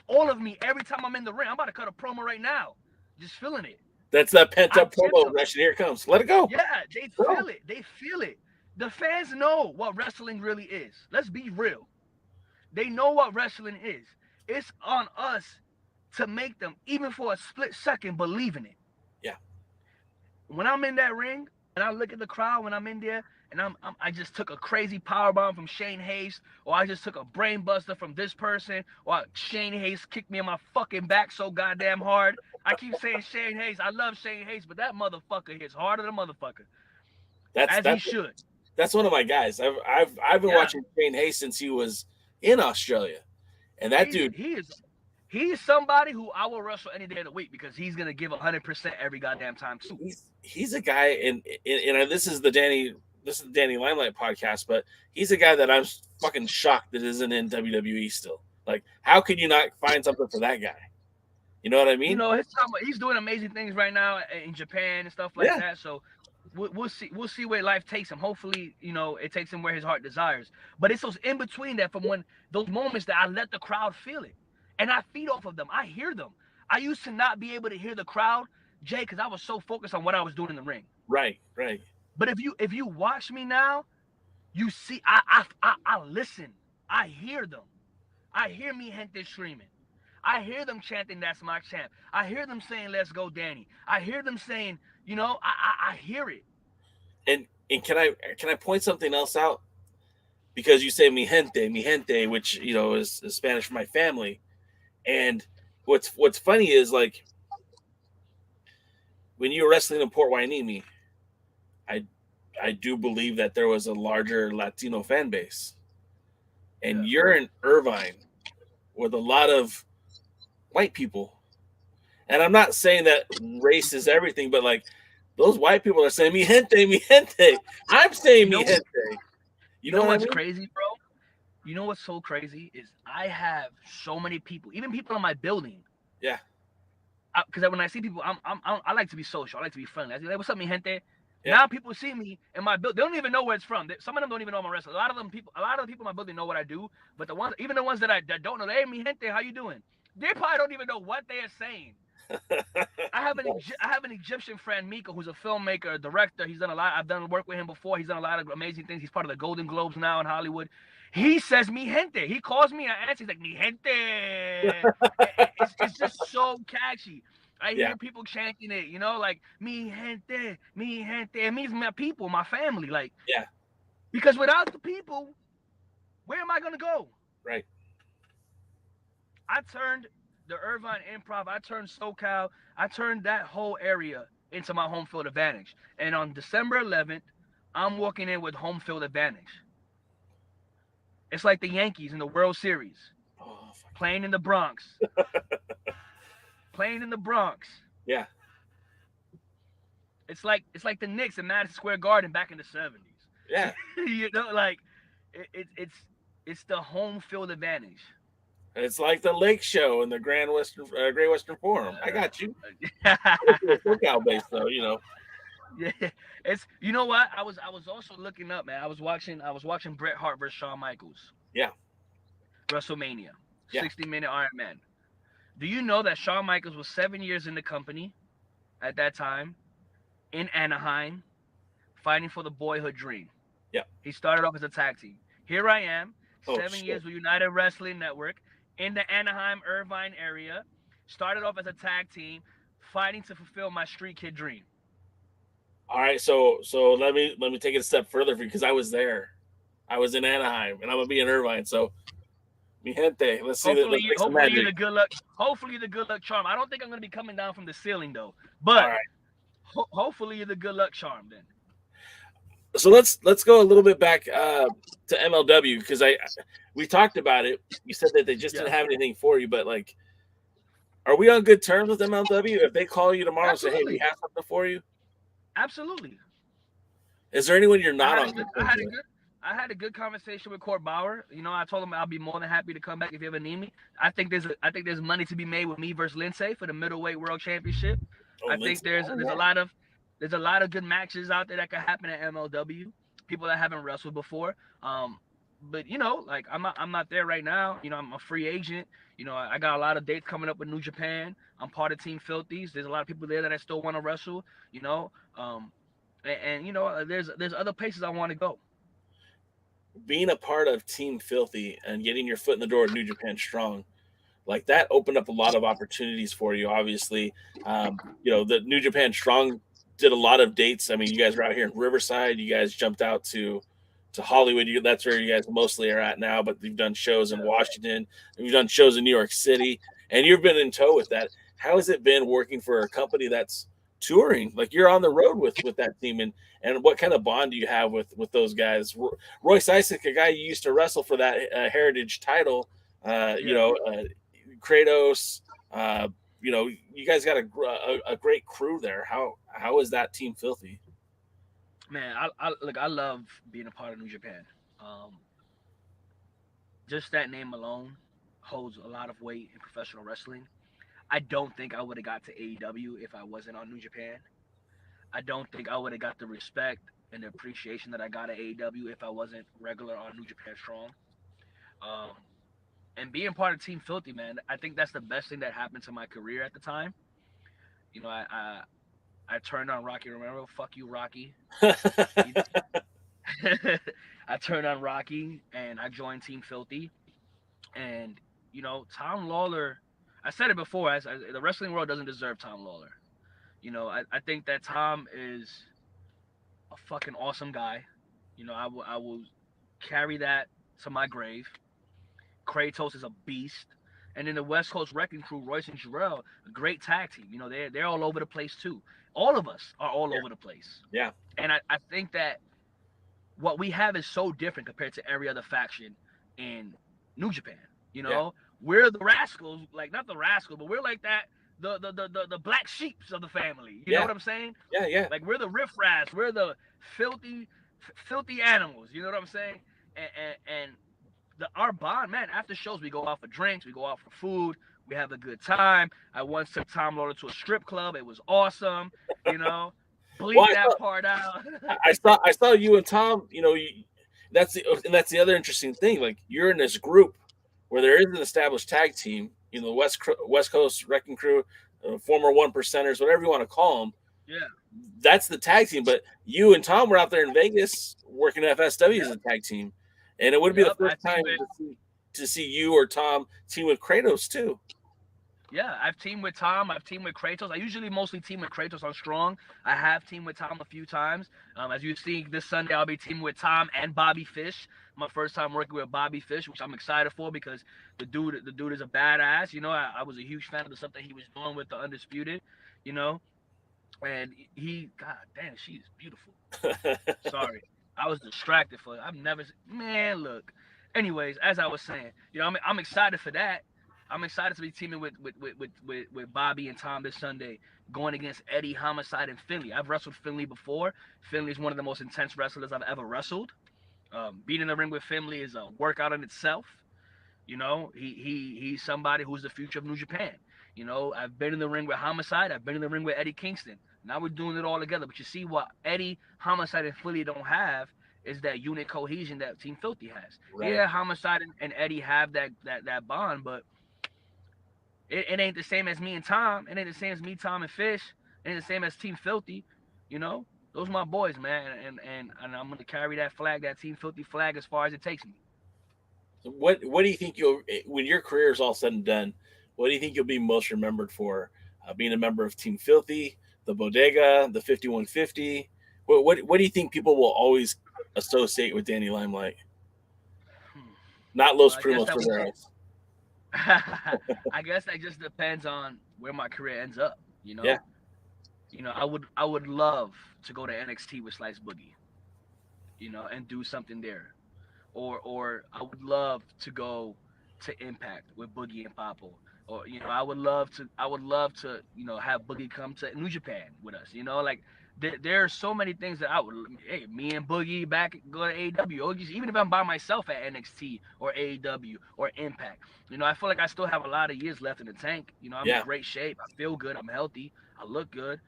all of me every time I'm in the ring. I'm about to cut a promo right now. Just feeling it. That's that pent up promo aggression. Here it comes. Let it go. Yeah, they feel it. They feel it. The fans know what wrestling really is. Let's be real. They know what wrestling is. It's on us to make them, even for a split second, believe in it. Yeah. When I'm in that ring and I look at the crowd when I'm in there and I just took a crazy powerbomb from Shane Hayes, or I just took a brain buster from this person, or Shane Hayes kicked me in my fucking back so goddamn hard. I keep saying Shane Hayes. I love Shane Hayes, but that motherfucker hits harder than a motherfucker. He should. That's one of my guys. I've been watching Shane Hayes since he was in Australia, and that dude. He is somebody who I will wrestle any day of the week because he's gonna give 100% every goddamn time too. He's a guy, and this is the Danny Limelight podcast, but he's a guy that I'm fucking shocked that isn't in WWE still. Like, how could you not find something for that guy? You know what I mean? You know, he's doing amazing things right now in Japan and stuff like that. So we'll see where life takes him. Hopefully, you know, it takes him where his heart desires. But it's those in between that, from when those moments that I let the crowd feel it, and I feed off of them. I hear them. I used to not be able to hear the crowd, Jay, because I was so focused on what I was doing in the ring. Right. But if you watch me now, you see I listen. I hear them. I hear mi gente screaming. I hear them chanting, "That's my champ." I hear them saying, "Let's go, Danny." I hear them saying, you know, I hear it. And can I point something else out? Because you say mi gente, which, you know, is Spanish for my family. And what's funny is, like, when you were wrestling in Port Hueneme, I do believe that there was a larger Latino fan base. And you're in Irvine with a lot of white people. And I'm not saying that race is everything, but like, those white people are saying mi gente, mi gente. I'm saying mi gente. You know what's crazy, bro? You know what's so crazy is I have so many people, even people in my building. Yeah. Because when I see people, I like to be social. I like to be friendly. I say, hey, what's up, mi gente? Yeah. Now people see me in my building. They don't even know where it's from. Some of them don't even know I'm a wrestler. A lot of the people in my building know what I do. But the ones that don't know, hey, mi gente, how you doing? They probably don't even know what they are saying. I have an Egyptian friend, Miko, who's a filmmaker, a director. He's done a lot. I've done work with him before. He's done a lot of amazing things. He's part of the Golden Globes now in Hollywood. He says mi gente. He calls me, I answer. He's like, mi gente. It's just so catchy. I hear people chanting it, you know, like mi gente, mi gente. It means my people, my family. Like, because without the people, where am I gonna go? Right. I turned the Irvine Improv, I turned SoCal, I turned that whole area into my home field advantage. And on December 11th, I'm walking in with home field advantage. It's like the Yankees in the World Series, playing in the Bronx. Playing in the Bronx. Yeah. It's like the Knicks in Madison Square Garden back in the 70s. Yeah. You know, like it's the home field advantage. It's like the Lake Show and the Great Western Forum. I got you. SoCal based though, you know. Yeah, it's, you know what? I was also looking up, man. I was watching Bret Hart versus Shawn Michaels. Yeah. WrestleMania. 60-minute Iron Man. Do you know that Shawn Michaels was 7 years in the company at that time, in Anaheim, fighting for the boyhood dream? Yeah. He started off as a tag team. Here I am, Oh, 7 years with United Wrestling Network in the Anaheim, Irvine area. Started off as a tag team, fighting to fulfill my street kid dream. All right, so let me take it a step further for you because I was there. I was in Anaheim, and I'm gonna be in Irvine. So, mi gente, let's see. Let's make some Hopefully magic. you're the good luck. Hopefully you're the good luck charm. I don't think I'm gonna be coming down from the ceiling though, All but right. hopefully you're the good luck charm then. So let's go a little bit back to MLW because we talked about it. You said that they just didn't have anything for you, but like, are we on good terms with MLW? If they call you tomorrow and say, "Hey, we have something for you," absolutely. Is there anyone you're not on good terms with? I had a good conversation with Court Bauer. You know, I told him I'll be more than happy to come back if you ever need me. I think there's money to be made with me versus Lindsay for the middleweight world championship. Oh, I think there's a lot of good matches out there that could happen at MLW. People that haven't wrestled before. But you know, like I'm not there right now. You know, I'm a free agent. You know, I got a lot of dates coming up with New Japan. I'm part of Team Filthies. There's a lot of people there that I still want to wrestle. You know, and you know, there's other places I want to go. Being a part of Team Filthy and getting your foot in the door at New Japan Strong, like that opened up a lot of opportunities for you. Obviously, you know, the New Japan Strong did a lot of dates. I mean, you guys were out here in Riverside. You guys jumped out to Hollywood. That's where you guys mostly are at now. But you've done shows in Washington. And you've done shows in New York City, and you've been in tow with that. How has it been working for a company that's touring? Like you're on the road with that team, and what kind of bond do you have with those guys? Royce Isaac, a guy you used to wrestle for that Heritage title, you know, Kratos. You know, you guys got a great crew there. How is that Team Filthy? Man, I love being a part of New Japan. Just that name alone holds a lot of weight in professional wrestling. I don't think I would have got to AEW if I wasn't on New Japan. I don't think I would have got the respect and the appreciation that I got at AEW if I wasn't regular on New Japan Strong. And being part of Team Filthy, man, I think that's the best thing that happened to my career at the time. You know, I turned on Rocky Romero. Fuck you, Rocky. I turned on Rocky and I joined Team Filthy. And, you know, Tom Lawlor, I said it before, the wrestling world doesn't deserve Tom Lawlor. You know, I think that Tom is a fucking awesome guy. You know, I will carry that to my grave. Kratos is a beast. And in the West Coast Wrecking Crew, Royce and Jarrell, a great tag team. You know, they're all over the place too. All of us are all over the place. Yeah. And I think that what we have is so different compared to every other faction in New Japan. You know, we're the rascals, like not the rascals, but we're like that, the black sheeps of the family. You know what I'm saying? Yeah, yeah. Like we're the riffraffs, we're the filthy animals. You know what I'm saying? And our bond, man, after shows, we go out for drinks, we go out for food, we have a good time. I once took Tom Lawlor to a strip club. It was awesome, you know. Bleep that part out. I saw you and Tom, you know, that's the other interesting thing. Like you're in this group where there is an established tag team, you know, West Coast Wrecking Crew, former 1%ers, whatever you want to call them. Yeah. That's the tag team. But you and Tom were out there in Vegas working at FSW as a tag team. And it would be the first time to see you or Tom team with Kratos too. Yeah, I've teamed with Tom. I've teamed with Kratos. I usually mostly team with Kratos on Strong. I have teamed with Tom a few times. As you see this Sunday, I'll be teaming with Tom and Bobby Fish. My first time working with Bobby Fish, which I'm excited for because the dude is a badass. You know, I was a huge fan of the stuff that he was doing with the Undisputed. You know, and God damn, she's beautiful. Sorry. I was distracted for it. Look. Anyways, as I was saying, you know, I'm excited for that. I'm excited to be teaming with Bobby and Tom this Sunday, going against Eddie, Homicide, and Finlay. I've wrestled Finlay before. Finlay is one of the most intense wrestlers I've ever wrestled. Being in the ring with Finlay is a workout in itself. You know, he's somebody who's the future of New Japan. You know, I've been in the ring with Homicide. I've been in the ring with Eddie Kingston. Now we're doing it all together. But you see what Eddie, Homicide, and Finlay don't have is that unit cohesion that Team Filthy has. Right. Yeah, Homicide and Eddie have that bond, but it ain't the same as me and Tom. It ain't the same as me, Tom, and Fish. It ain't the same as Team Filthy, you know? Those are my boys, man, and I'm gonna carry that flag, that Team Filthy flag, as far as it takes me. So what do you think you'll, when your career is all said and done, what do you think you'll be most remembered for? Being a member of Team Filthy, the Bodega, the 5150. What do you think people will always associate with Danny Limelight? Hmm. Not Well, Los Primos Ferreros. I guess that just depends on where my career ends up. Yeah. I would love to go to NXT with Slice Boogie, and do something there, or I would love to go to Impact with Boogie and Papo, or I would love to have Boogie come to New Japan with us. Like there are so many things that I would, hey, me and Boogie back go to AEW, or just even if I'm by myself at NXT or AEW or Impact. I feel like I still have a lot of years left in the tank. I'm in great shape. I feel good. I'm healthy. I look good.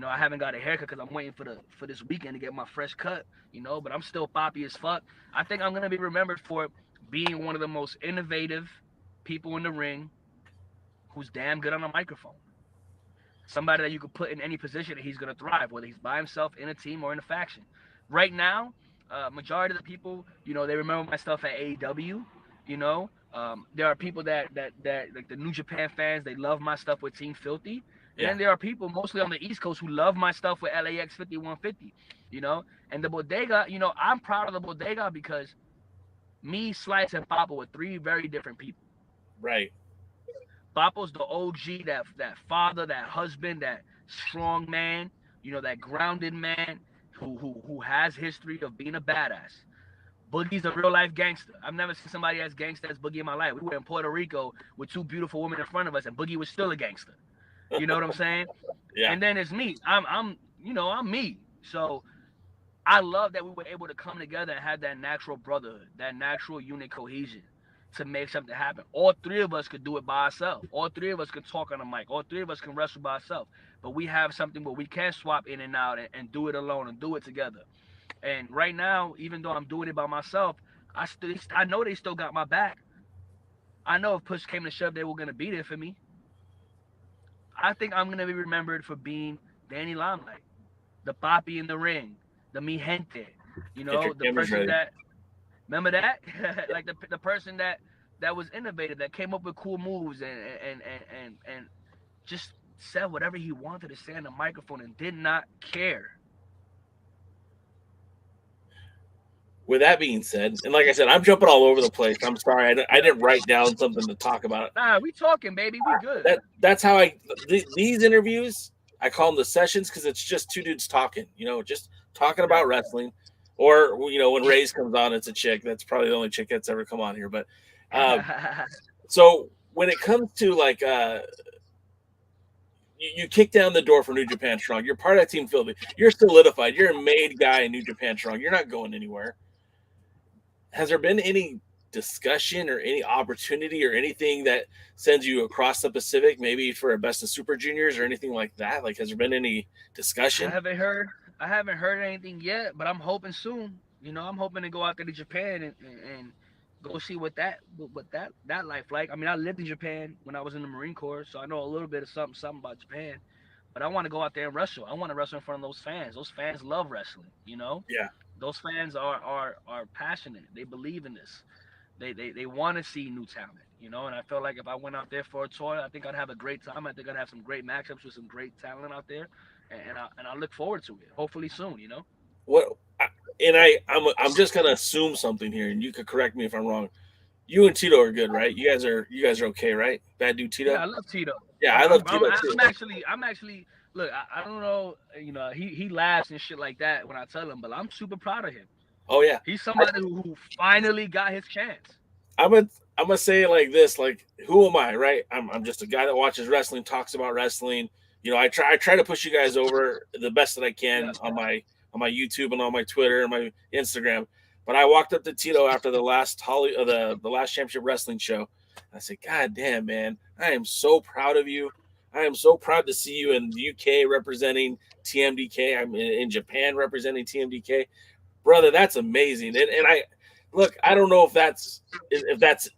I haven't got a haircut because I'm waiting for this weekend to get my fresh cut. But I'm still poppy as fuck. I think I'm gonna be remembered for being one of the most innovative people in the ring, who's damn good on a microphone. Somebody that you could put in any position and he's gonna thrive, whether he's by himself, in a team, or in a faction. Right now, majority of the people, they remember my stuff at AEW. There are people that like the New Japan fans, they love my stuff with Team Filthy. And then there are people mostly on the East Coast who love my stuff with LAX 5150. And the Bodega, I'm proud of the Bodega because me, Slice, and Papa were three very different people. Right. Papo's the OG, that father, that husband, that strong man, that grounded man who has history of being a badass. Boogie's a real life gangster. I've never seen somebody as gangster as Boogie in my life. We were in Puerto Rico with two beautiful women in front of us, and Boogie was still a gangster. You know what I'm saying? Yeah. And then it's me. I'm me. So I love that we were able to come together and have that natural brotherhood, that natural unit cohesion to make something happen. All three of us could do it by ourselves. All three of us can talk on a mic. All three of us can wrestle by ourselves. But we have something where we can swap in and out and do it alone and do it together. And right now, even though I'm doing it by myself, I know they still got my back. I know if push came to shove, they were gonna be there for me. I think I'm gonna be remembered for being Danny Limelight, the Papi in the ring, the mi gente, the person ready. that, remember that, like the person that was innovative, that came up with cool moves and just said whatever he wanted to say on the microphone and did not care. With that being said, and like I said, I'm jumping all over the place. I'm sorry, I didn't write down something to talk about. Nah, we talking, baby. We good. That's how these interviews, I call them the sessions, because it's just two dudes talking, just talking about wrestling. Or, when Ray's comes on, it's a chick. That's probably the only chick that's ever come on here. But so when it comes to like you kick down the door for New Japan Strong, you're part of that Team Filthy. You're solidified. You're a made guy in New Japan Strong. You're not going anywhere. Has there been any discussion or any opportunity or anything that sends you across the Pacific, maybe for a Best of Super Juniors or anything like that? Like, has there been any discussion? I haven't heard anything yet, but I'm hoping soon. I'm hoping to go out there to Japan and go see what that life like. I mean, I lived in Japan when I was in the Marine Corps, so I know a little bit of something about Japan. But I want to go out there and wrestle. I want to wrestle in front of those fans. Those fans love wrestling, Yeah. Those fans are passionate. They believe in this. They want to see new talent, and I feel like if I went out there for a tour, I think I'd have a great time. I think I'd have some great matchups with some great talent out there, and I look forward to it. Hopefully soon, I'm just gonna assume something here, and you could correct me if I'm wrong. You and Tito are good, right? You guys are okay, right? Bad dude Tito. Yeah, I love Tito. Yeah, I love Tito too. I'm actually look. I don't know. He laughs and shit like that when I tell him, but I'm super proud of him. Oh yeah, he's somebody who finally got his chance. I'm gonna say it like this: like, who am I, right? I'm just a guy that watches wrestling, talks about wrestling. I try to push you guys over the best that I can on my YouTube and on my Twitter and my Instagram. But I walked up to Tito after the last the last championship wrestling show. I said, God damn, man, I am so proud of you. I am so proud to see you in the UK representing TMDK. I'm in Japan representing TMDK. Brother, that's amazing. And I don't know if that's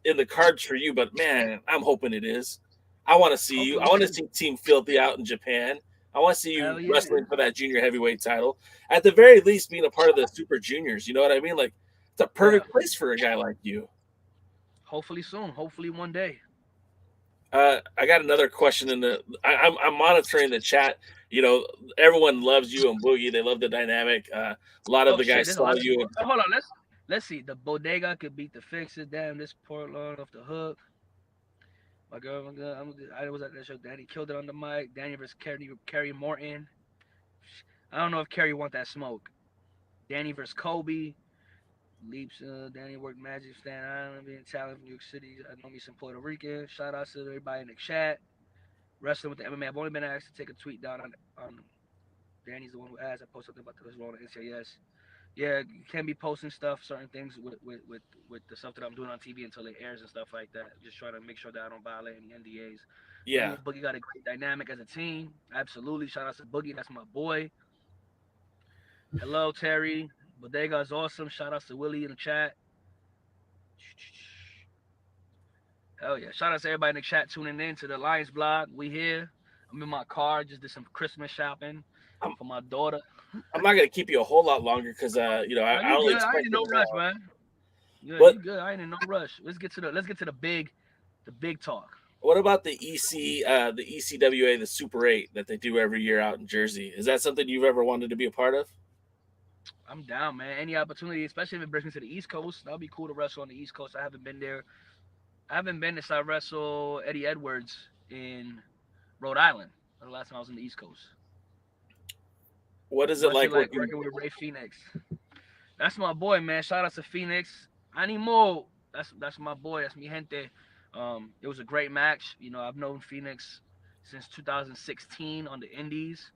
in the cards for you, but man, I'm hoping it is. I want to see you. I want to see Team Filthy out in Japan. I want to see you Hell yeah. wrestling for that junior heavyweight title. At the very least, being a part of the Super Juniors. You know what I mean? Like, it's a perfect place for a guy like you. Hopefully soon. Hopefully one day. I got another question I'm monitoring the chat. You know, everyone loves you and Boogie. They love the dynamic. A lot of the guys There's a saw lot of you. people. Hold on. Let's see. The Bodega could beat the Fixer. Damn, this Portland off the hook. My girl, I was at that show. Danny killed it on the mic. Danny versus Kerry Morton. I don't know if Kerry want that smoke. Danny versus Kobe. Leaps. Danny worked magic. Stan Island, being talent from New York City. I know me some Puerto Rican. Shout out to everybody in the chat. Wrestling with the MMA. I've only been asked to take a tweet down on Danny's the one who asked. I posted something about this on NCIS. Yeah, you can't be posting stuff, certain things with the stuff that I'm doing on TV until it airs and stuff like that. Just trying to make sure that I don't violate any NDAs. Yeah. Boogie got a great dynamic as a team. Absolutely. Shout out to Boogie. That's my boy. Hello, Terry. Bodega is awesome. Shout out to Willie in the chat. Hell yeah. Shout out to everybody in the chat tuning in to the Lions blog. We here. I'm in my car. Just did some Christmas shopping for my daughter. I'm not gonna keep you a whole lot longer because you know I only I ain't in no rush, man. Yeah, What- you good. I ain't in no rush. Let's get to the big talk. What about the ECWA, the Super 8 that they do every year out in Jersey? Is that something you've ever wanted to be a part of? I'm down, man. Any opportunity, especially if it brings me to the East Coast, that'll be cool to wrestle on the East Coast. I haven't been there. I haven't been since I wrestled Eddie Edwards in Rhode Island. The last time I was on the East Coast. What is it like working with Ray Phoenix? That's my boy, man. Shout out to Phoenix. Animo. That's my boy. That's mi gente. It was a great match. You know, I've known Phoenix since 2016 on the Indies.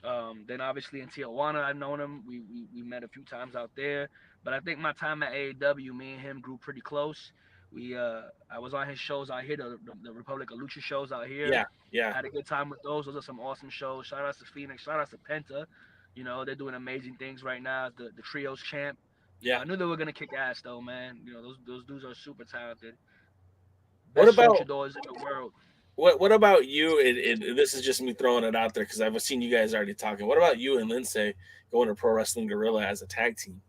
Then obviously in Tijuana, I've known him. We met a few times out there. But I think my time at AAW, me and him grew pretty close. I was on his shows out here, the Republic of Lucha shows out here. Yeah. I had a good time with those. Those are some awesome shows. Shout out to Phoenix. Shout out to Penta. You know, they're doing amazing things right now. The Trios champ. Yeah. I knew they were gonna kick ass though, man. You know, those dudes are super talented. What about luchadors in the world? What about you? And this is just me throwing it out there because I've seen you guys already talking. What about you and Lindsay going to Pro Wrestling Guerrilla as a tag team?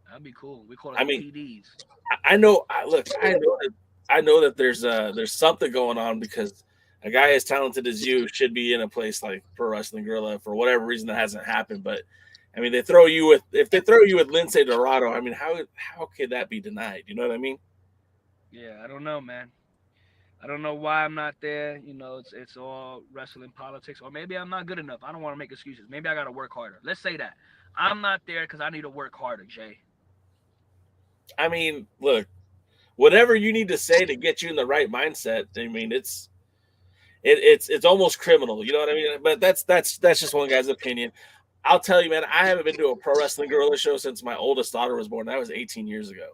That'd be cool. We call it PDs. I know that there's something going on because a guy as talented as you should be in a place like Pro Wrestling Guerrilla for whatever reason that hasn't happened. But I mean, if they throw you with Lindsay Dorado, I mean, how could that be denied? You know what I mean? Yeah, I don't know, man. I don't know why I'm not there. You know, it's all wrestling politics, or maybe I'm not good enough. I don't want to make excuses. Maybe I got to work harder. Let's say that I'm not there because I need to work harder, Jay. I mean, look, whatever you need to say to get you in the right mindset. I mean, it's almost criminal. You know what I mean? But that's just one guy's opinion. I'll tell you, man, I haven't been to a Pro Wrestling Guerrilla show since my oldest daughter was born. That was 18 years ago.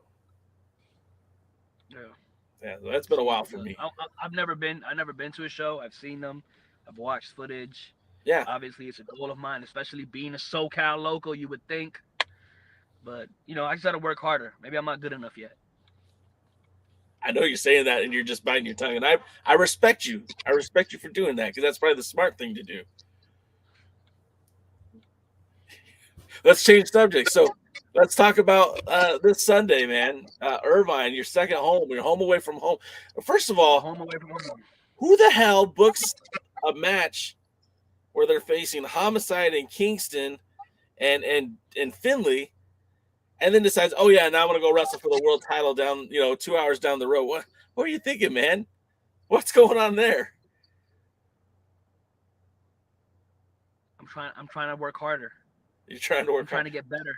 Yeah, that's been a while for me. I've never been to a show. I've seen them. I've watched footage. Yeah. Obviously, it's a goal of mine, especially being a SoCal local, you would think. But, you know, I just got to work harder. Maybe I'm not good enough yet. I know you're saying that and you're just biting your tongue. And I respect you. I respect you for doing that because that's probably the smart thing to do. Let's change subject. So let's talk about this Sunday, man. Irvine, your second home. You're home away from home. First of all, home away from home. Who the hell books a match where they're facing Homicide and Kingston and Finlay, and then decides, oh yeah, now I'm gonna go wrestle for the world title down, 2 hours down the road? What are you thinking, man? What's going on there? I'm trying to work harder. You're trying to work. I'm trying to get better,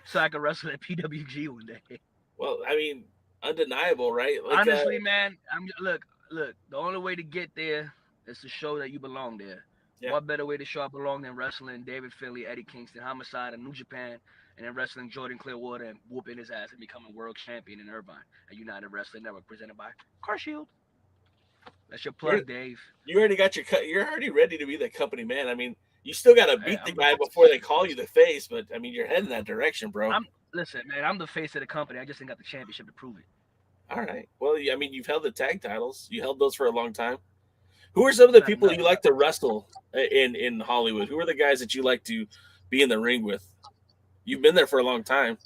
so I can wrestle at PWG one day. Well, I mean, undeniable, right? Like, honestly, man. Look. The only way to get there is to show that you belong there. Yeah. What better way to show I belong than wrestling David Finlay, Eddie Kingston, Homicide, and New Japan, and then wrestling Jordan Clearwater and whooping his ass and becoming world champion in Irvine at United Wrestling Network, presented by Car Shield. That's your plug, Dave. You already got you're already ready to be the company man. I mean, you still got to beat the guy before they call you the face, but I mean, you're heading that direction, bro. Listen, man, I'm the face of the company. I just ain't got the championship to prove it. All right. Well, I mean, you've held the tag titles. You held those for a long time. Who are some of the Not people enough. you like to wrestle in Hollywood? Who are the guys that you like to be in the ring with? You've been there for a long time.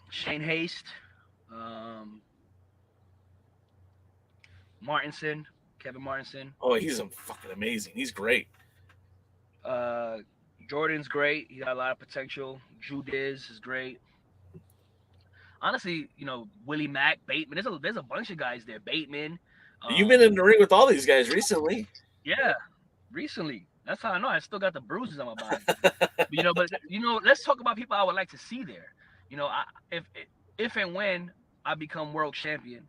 Shane Haste, Martinson, Kevin Martinson. Oh, he's fucking amazing. He's great. Jordan's great. He got a lot of potential. Drew Diz is great. Honestly, Willie Mack, Bateman. There's a bunch of guys there. Bateman. You've been in the ring with all these guys recently. Yeah, recently. That's how I know. I still got the bruises on my body. but let's talk about people I would like to see there. If and when I become world champion,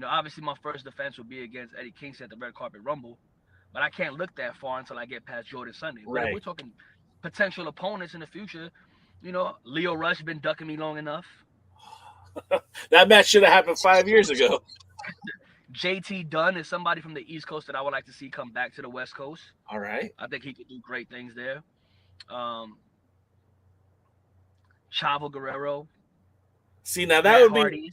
obviously my first defense would be against Eddie Kingston at the Red Carpet Rumble, but I can't look that far until I get past Jordan Sunday. Right. But if we're talking potential opponents in the future, Leo Rush been ducking me long enough. That match should have happened 5 years ago. JT Dunn is somebody from the East Coast that I would like to see come back to the West Coast. All right. I think he could do great things there. Chavo Guerrero. See, now that would be.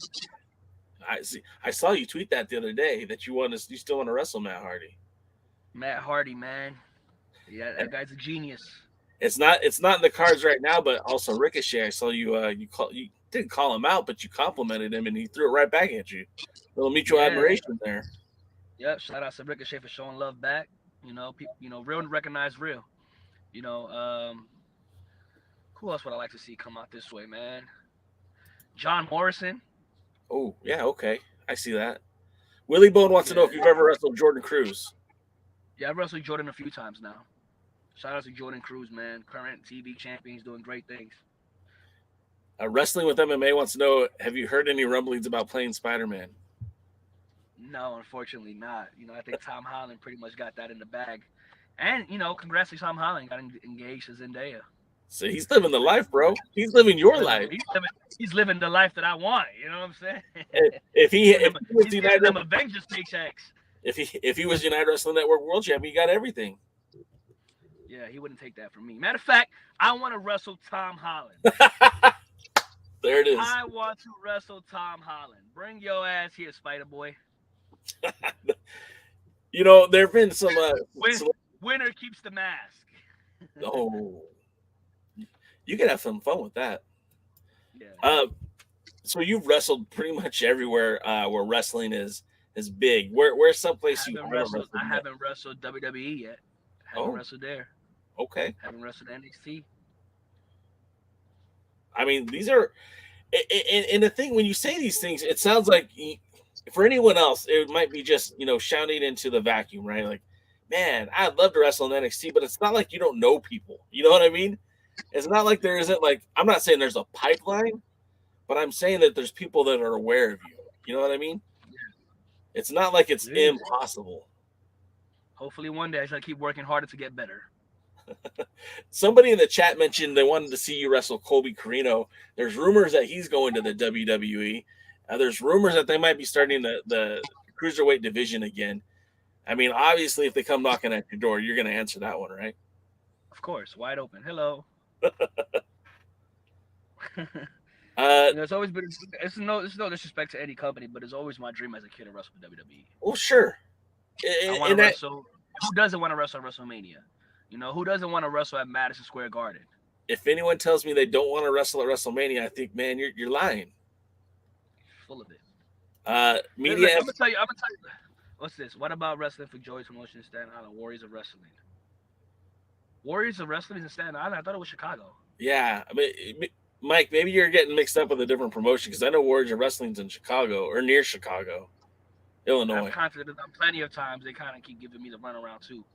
I saw you tweet that the other day that you still want to wrestle Matt Hardy. Matt Hardy, man. Yeah, that guy's a genius. It's not in the cards right now, but also Ricochet. I saw you you didn't call him out, but you complimented him and he threw it right back at you. A little mutual admiration there. Yep, shout out to Ricochet for showing love back. Real and recognize real. Who else would I like to see come out this way, man? John Morrison. Oh, yeah, okay. I see that. Willie Bone wants to know if you've ever wrestled Jordan Cruz. Yeah, I've wrestled Jordan a few times now. Shout out to Jordan Cruz, man. Current TV champion. He's doing great things. Wrestling with MMA wants to know, have you heard any rumblings about playing Spider-Man? No, unfortunately not. I think Tom Holland pretty much got that in the bag. And, congrats to Tom Holland. Got engaged to Zendaya. So he's living the life, bro. He's living your life. He's living the life that I want. You know what I'm saying? If he was United Avengers paychecks. If he was United Wrestling Network World Champion, he got everything. Yeah, he wouldn't take that from me. Matter of fact, I want to wrestle Tom Holland. There it is. I want to wrestle Tom Holland. Bring your ass here, Spider Boy. There have been some. Winner keeps the mask. Oh, you can have some fun with that. Yeah. So you've wrestled pretty much everywhere where wrestling is big. Where's someplace you haven't wrestled? I haven't wrestled WWE yet. I haven't wrestled there. Okay. Haven't wrestled NXT. I mean, these are, and the thing, when you say these things, it sounds like for anyone else, it might be just, shouting into the vacuum, right? Like, man, I'd love to wrestle in NXT, but it's not like you don't know people. You know what I mean? It's not like there isn't, like, I'm not saying there's a pipeline, but I'm saying that there's people that are aware of you. You know what I mean? It's not like it's impossible. Hopefully one day I shall keep working harder to get better. Somebody in the chat mentioned they wanted to see you wrestle Colby Carlito. There's rumors that he's going to the WWE. There's rumors that they might be starting the cruiserweight division again. I mean, obviously, if they come knocking at your door, you're going to answer that one, right? Of course, wide open. Hello. There's always been. It's no disrespect to any company, but it's always my dream as a kid to wrestle for WWE. Well, sure. I want to wrestle. Who doesn't want to wrestle at WrestleMania? Who doesn't want to wrestle at Madison Square Garden? If anyone tells me they don't want to wrestle at WrestleMania, I think, man, you're lying. Full of it. Media. I'm gonna tell you. What's this? What about wrestling for Joy's Promotion in Staten Island? Warriors of Wrestling. Warriors of Wrestling in Staten Island. I thought it was Chicago. Yeah, I mean, Mike, maybe you're getting mixed up with a different promotion because I know Warriors of Wrestling's in Chicago or near Chicago, Illinois. I've contacted them plenty of times. They kind of keep giving me the runaround too.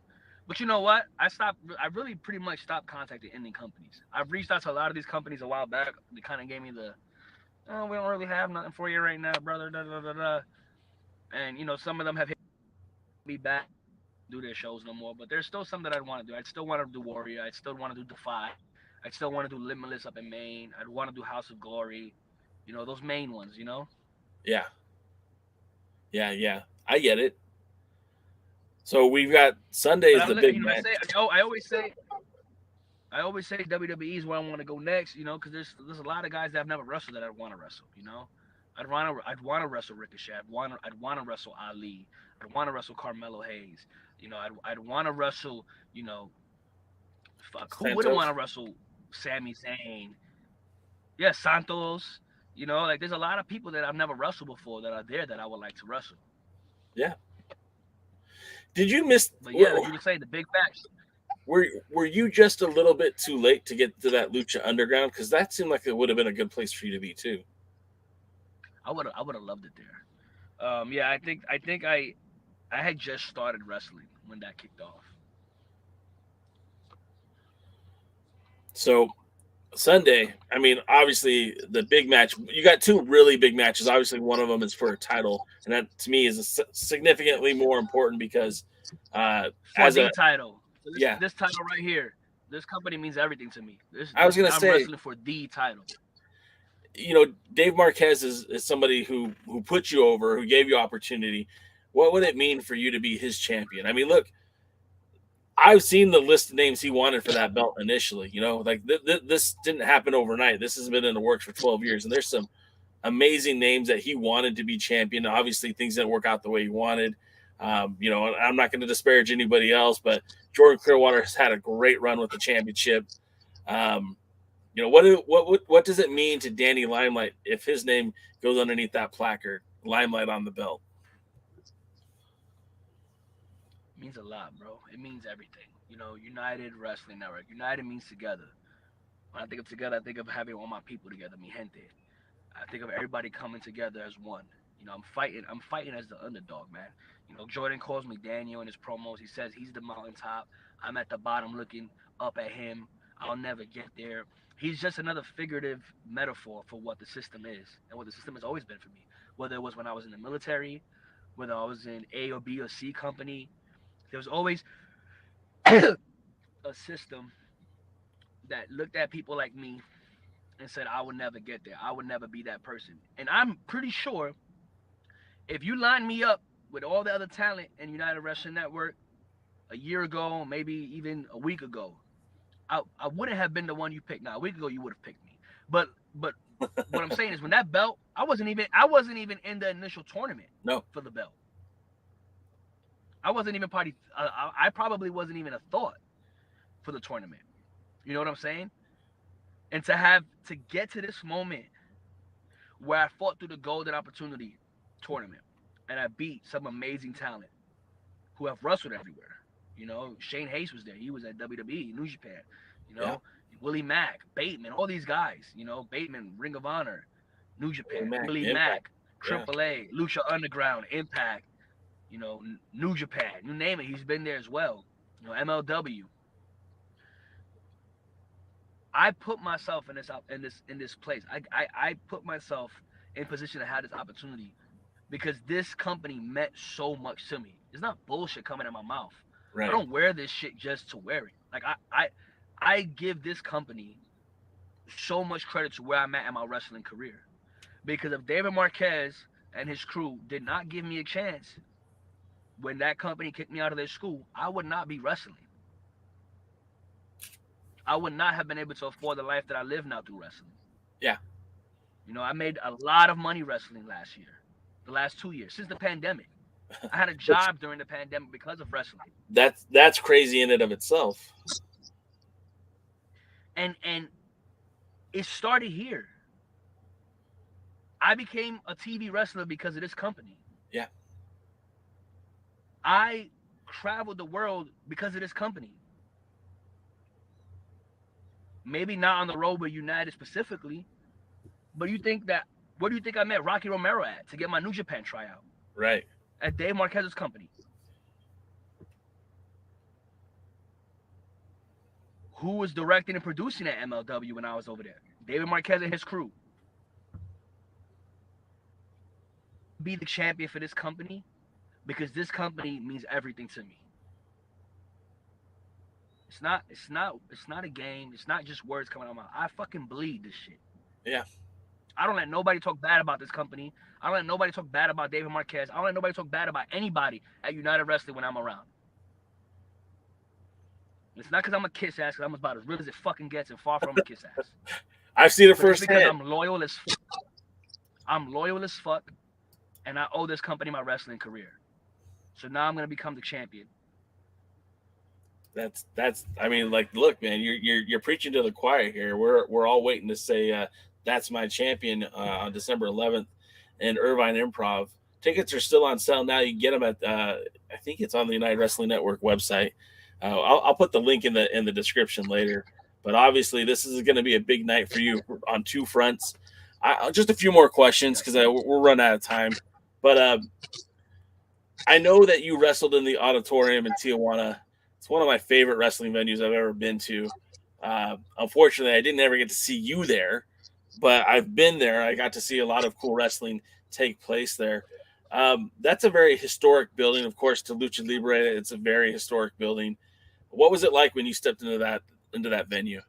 But you know what? I really pretty much stopped contacting Indian companies. I've reached out to a lot of these companies a while back. They kind of gave me the, oh, we don't really have nothing for you right now, brother. Da, da, da, da. And, some of them have hit me back, do their shows no more. But there's still some that I'd want to do. I'd still want to do Warrior. I'd still want to do Defy. I'd still want to do Limitless up in Maine. I'd want to do House of Glory. Those main ones, Yeah. Yeah. I get it. So we've got Sunday's the big match. I always say WWE is where I want to go next, because there's a lot of guys that I've never wrestled that I want to wrestle, I'd want to wrestle Ricochet. I'd want to wrestle Ali. I'd want to wrestle Carmelo Hayes. I'd want to wrestle. Fuck, who wouldn't Santos. want to wrestle Sami Zayn? Yeah, Santos. Like there's a lot of people that I've never wrestled before that are there that I would like to wrestle. Yeah. Did you miss? But yeah, like you were saying, the big match. Were you just a little bit too late to get to that Lucha Underground? Because that seemed like it would have been a good place for you to be too. I would have loved it there. Yeah, I think I had just started wrestling when that kicked off. So Sunday, I mean, obviously the big match. You got two really big matches. Obviously, one of them is for a title, and that to me is significantly more important because as a title. So this title right here, this company means everything to me. I'm wrestling for the title. Dave Marquez is somebody who put you over, who gave you opportunity. What would it mean for you to be his champion? I mean, look, I've seen the list of names he wanted for that belt initially. Like this didn't happen overnight. This has been in the works for 12 years, and there's some amazing names that he wanted to be champion. Obviously, things didn't work out the way he wanted. I'm not going to disparage anybody else, but Jordan Clearwater has had a great run with the championship. What does it mean to Danny Limelight if his name goes underneath that placard, Limelight on the belt? It means a lot, bro. It means everything. United Wrestling Network. United means together. When I think of together, I think of having all my people together, mi gente. I think of everybody coming together as one. I'm fighting as the underdog, man. Jordan calls me Daniel in his promos. He says he's the mountaintop. I'm at the bottom looking up at him. I'll never get there. He's just another figurative metaphor for what the system is and what the system has always been for me. Whether it was when I was in the military, whether I was in A or B or C company, there was always a system that looked at people like me and said, I would never get there. I would never be that person. And I'm pretty sure if you line me up with all the other talent in United Wrestling Network a year ago, maybe even a week ago, I wouldn't have been the one you picked. Now, a week ago, you would have picked me. But what I'm saying is when that belt, I wasn't even in the initial tournament for the belt. I wasn't even I probably wasn't even a thought for the tournament. You know what I'm saying? And to get to this moment where I fought through the Golden Opportunity tournament and I beat some amazing talent who have wrestled everywhere. Shane Hayes was there. He was at WWE, New Japan. Willie Mack, Bateman, all these guys. Bateman, Ring of Honor, New Japan, Willie Mack, AAA, Lucha Underground, Impact. New Japan, you name it, he's been there as well. MLW. I put myself in this place. I put myself in position to have this opportunity because this company meant so much to me. It's not bullshit coming out of my mouth. Right. I don't wear this shit just to wear it. Like I give this company so much credit to where I'm at in my wrestling career. Because if David Marquez and his crew did not give me a chance when that company kicked me out of their school, I would not be wrestling. I would not have been able to afford the life that I live now through wrestling. Yeah. I made a lot of money wrestling last year, the last 2 years, since the pandemic. I had a job during the pandemic because of wrestling. That's crazy in and of itself. And it started here. I became a TV wrestler because of this company. Yeah. I traveled the world because of this company. Maybe not on the road with United specifically, but where do you think I met Rocky Romero at to get my New Japan tryout? Right. At Dave Marquez's company. Who was directing and producing at MLW when I was over there? David Marquez and his crew. Be the champion for this company because this company means everything to me. It's not a game. It's not just words coming out of my mouth. I fucking bleed this shit. Yeah. I don't let nobody talk bad about this company. I don't let nobody talk bad about David Marquez. I don't let nobody talk bad about anybody at United Wrestling when I'm around. It's not because I'm a kiss ass, because I'm about as real as it fucking gets and far from a kiss ass. I've seen it firsthand. Because I'm loyal as fuck. I'm loyal as fuck, and I owe this company my wrestling career. So now I'm going to become the champion. That's. I mean, like, look, man, you're preaching to the choir here. We're all waiting to say that's my champion on December 11th in Irvine Improv. Tickets are still on sale now. You can get them at I think it's on the United Wrestling Network website. I'll put the link in the description later. But obviously, this is going to be a big night for you on two fronts. Just a few more questions because we're running out of time. But I know that you wrestled in the auditorium in Tijuana. It's one of my favorite wrestling venues I've ever been to. Unfortunately, I didn't ever get to see you there, but I've been there. I got to see a lot of cool wrestling take place there. That's a very historic building, of course. To Lucha Libre, it's a very historic building. What was it like when you stepped into that venue?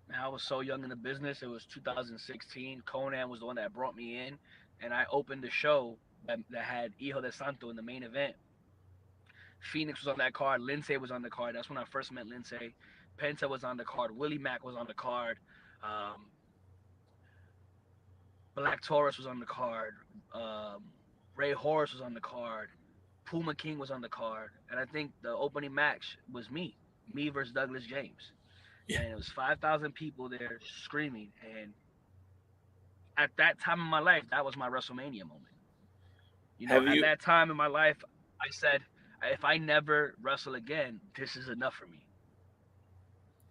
Man, I was so young in the business. It was 2016. Conan was the one that brought me in, and I opened the show that had Hijo de Santo in the main event. Phoenix was on that card. Lindsay was on the card. That's when I first met Lindsay. Penta was on the card. Willie Mack was on the card. Um, Black Taurus was on the card. Ray Horace was on the card. Puma King was on the card. And I think the opening match was me versus Douglas James. Yeah. And it was 5,000 people there screaming. And at that time in my life, that was my WrestleMania moment. At that time in my life, I said, if I never wrestle again, this is enough for me.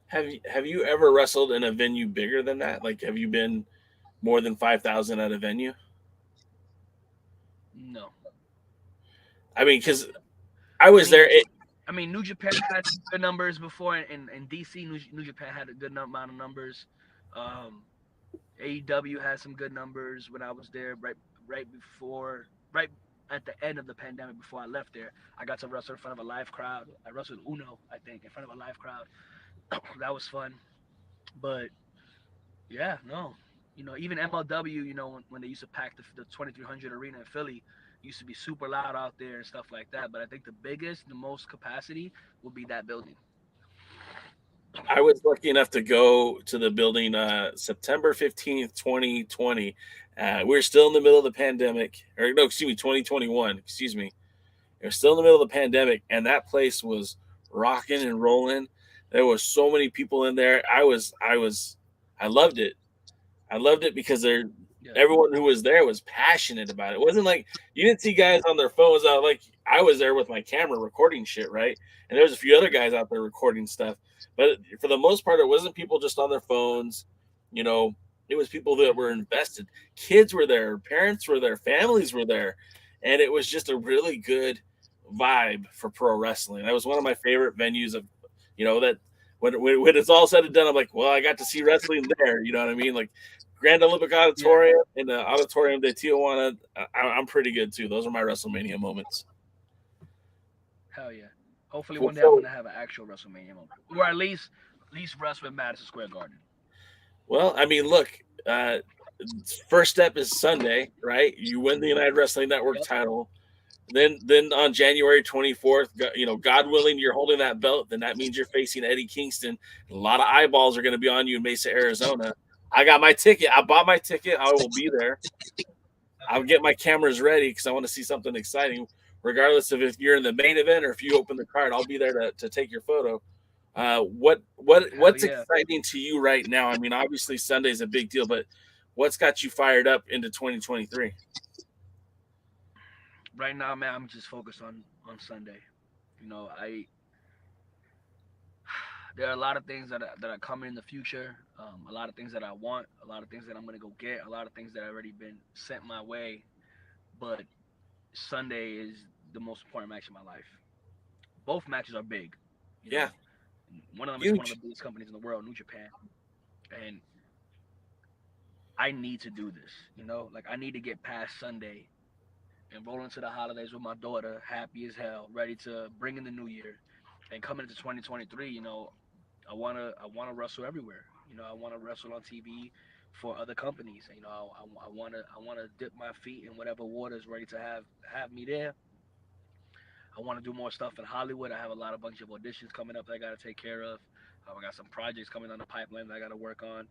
Have you ever wrestled in a venue bigger than that? Like, have you been more than 5,000 at a venue? No. I mean, because I was there. New Japan had good numbers before, and DC, New Japan had a good amount of numbers. AEW had some good numbers when I was there. Right at the end of the pandemic, before I left there, I got to wrestle in front of a live crowd. I wrestled Uno, I think, in front of a live crowd. That was fun. But yeah, no, even MLW, when they used to pack the 2300 arena in Philly, used to be super loud out there and stuff like that. But I think the most capacity will be that building. I was lucky enough to go to the building September 15th, 2020. We're still in the middle of the pandemic, or no, excuse me, 2021. Excuse me. We're still in the middle of the pandemic, and that place was rocking and rolling. There was so many people in there. I loved it. I loved it because everyone who was there was passionate about it. It wasn't like you didn't see guys on their phones out. Like, I was there with my camera recording shit, right? And there was a few other guys out there recording stuff. But for the most part, it wasn't people just on their phones. It was people that were invested. Kids were there, parents were there, families were there. And it was just a really good vibe for pro wrestling. That was one of my favorite venues of, that when it's all said and done, I'm like, well, I got to see wrestling there. You know what I mean? Like Grand Olympic Auditorium and the Auditorium de Tijuana, I'm pretty good too. Those are my WrestleMania moments. Hell yeah. Hopefully one day I'm going to have an actual WrestleMania moment. Or at least wrestle in Madison Square Garden. Well, I mean, look, first step is Sunday, right? You win the United Wrestling Network title. Then on January 24th, God willing, you're holding that belt. Then that means you're facing Eddie Kingston. A lot of eyeballs are going to be on you in Mesa, Arizona. I got my ticket. I bought my ticket. I will be there. I'll get my cameras ready because I want to see something exciting. Regardless of if you're in the main event or if you open the card, I'll be there to take your photo. What's exciting to you right now? I mean, obviously Sunday's a big deal, but what's got you fired up into 2023? Right now, man, I'm just focused on Sunday. There are a lot of things that are coming in the future. A lot of things that I want. A lot of things that I'm gonna go get. A lot of things that have already been sent my way. But Sunday is the most important match in my life. Both matches are big. One of them is one of the biggest companies in the world, New Japan, and I need to do this. I need to get past Sunday and roll into the holidays with my daughter, happy as hell, ready to bring in the new year, and coming into 2023. I wanna wrestle everywhere. I wanna wrestle on TV for other companies. I wanna dip my feet in whatever water is ready to have me there. I want to do more stuff in Hollywood. I have a bunch of auditions coming up that I got to take care of. I got some projects coming down the pipeline that I got to work on.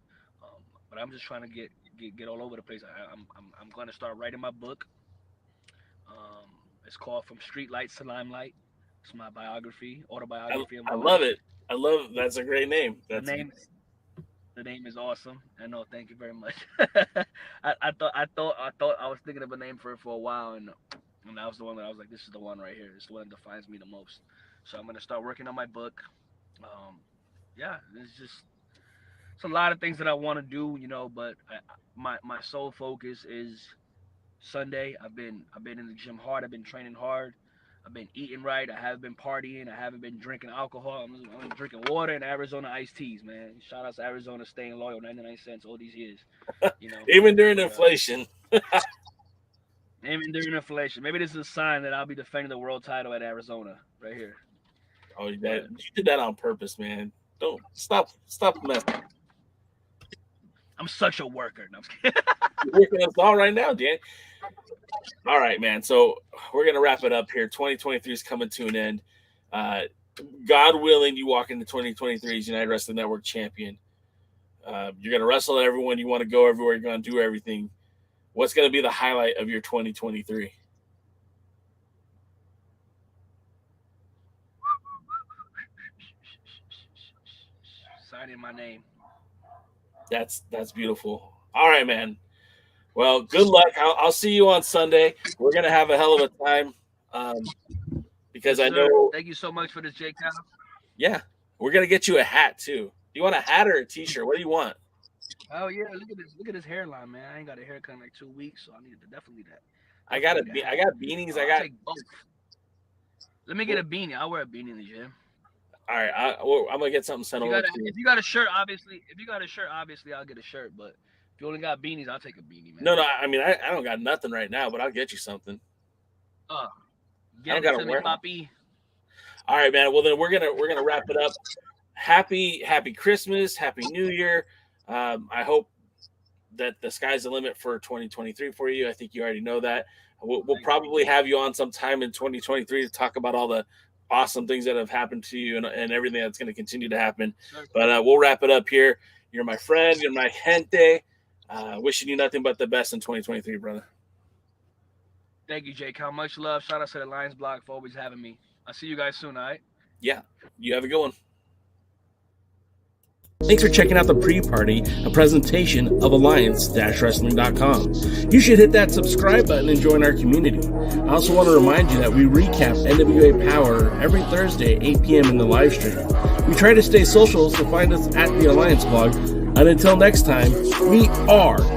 But I'm just trying to get all over the place. I'm going to start writing my book. It's called From Street Lights to Limelight. It's my biography, autobiography. I love it. That's a great name. The name is awesome. I know. Thank you very much. I thought I was thinking of a name for it for a while, and that was the one that I was like, this is the one right here. It's the one that defines me the most. So I'm gonna start working on my book. Yeah, it's a lot of things that I want to do, but my sole focus is Sunday. I've been in the gym hard. I've been training hard. I've been eating right. I haven't been partying. I haven't been drinking alcohol. I'm drinking water and Arizona iced teas, man. Shout out to Arizona, staying loyal, 99 cents all these years. Even during inflation. Even during inflation. Maybe this is a sign that I'll be defending the world title at Arizona right here. Oh, you did that on purpose, man. Don't stop messing. I'm such a worker. No, I'm kidding. You're working us all right now, Dan. All right, man. So we're gonna wrap it up here. 2023 is coming to an end. God willing, you walk into 2023 as United Wrestling Network champion. You're gonna wrestle everyone. You want to go everywhere. You're gonna do everything. What's gonna be the highlight of your 2023? Signing my name. That's beautiful. All right, man. Well, good luck. I'll see you on Sunday. We're gonna have a hell of a time, because I know. Thank you so much for this, Jake. Yeah, we're gonna get you a hat too. Do you want a hat or a T-shirt? What do you want? Oh yeah, look at this hairline, man. I ain't got a haircut in like 2 weeks, so I need to definitely that. I got beanies. I'll take both. Let me get a beanie. I'll wear a beanie in the gym. All right, I'm gonna get something sent over. If you got a shirt, obviously, I'll get a shirt. But if you only got beanies, I'll take a beanie, man. No, I mean, I don't got nothing right now, but I'll get you something. Get it to me, Poppy. All right, man. Well, then we're gonna wrap it up. Happy Christmas, Happy New Year. I hope that the sky's the limit for 2023 for you. I think you already know that. We'll probably have you on sometime in 2023 to talk about all the awesome things that have happened to you and everything that's going to continue to happen. But we'll wrap it up here. You're my friend. You're my gente. Wishing you nothing but the best in 2023, brother. Thank you, Jake. How much love. Shout out to the Lions Block for always having me. I'll see you guys soon, all right? Yeah. You have a good one. Thanks for checking out the pre-party, a presentation of Alliance-Wrestling.com. You should hit that subscribe button and join our community. I also want to remind you that we recap NWA Power every Thursday at 8 p.m. in the live stream. We try to stay social, so find us at the Alliance blog. And until next time, we are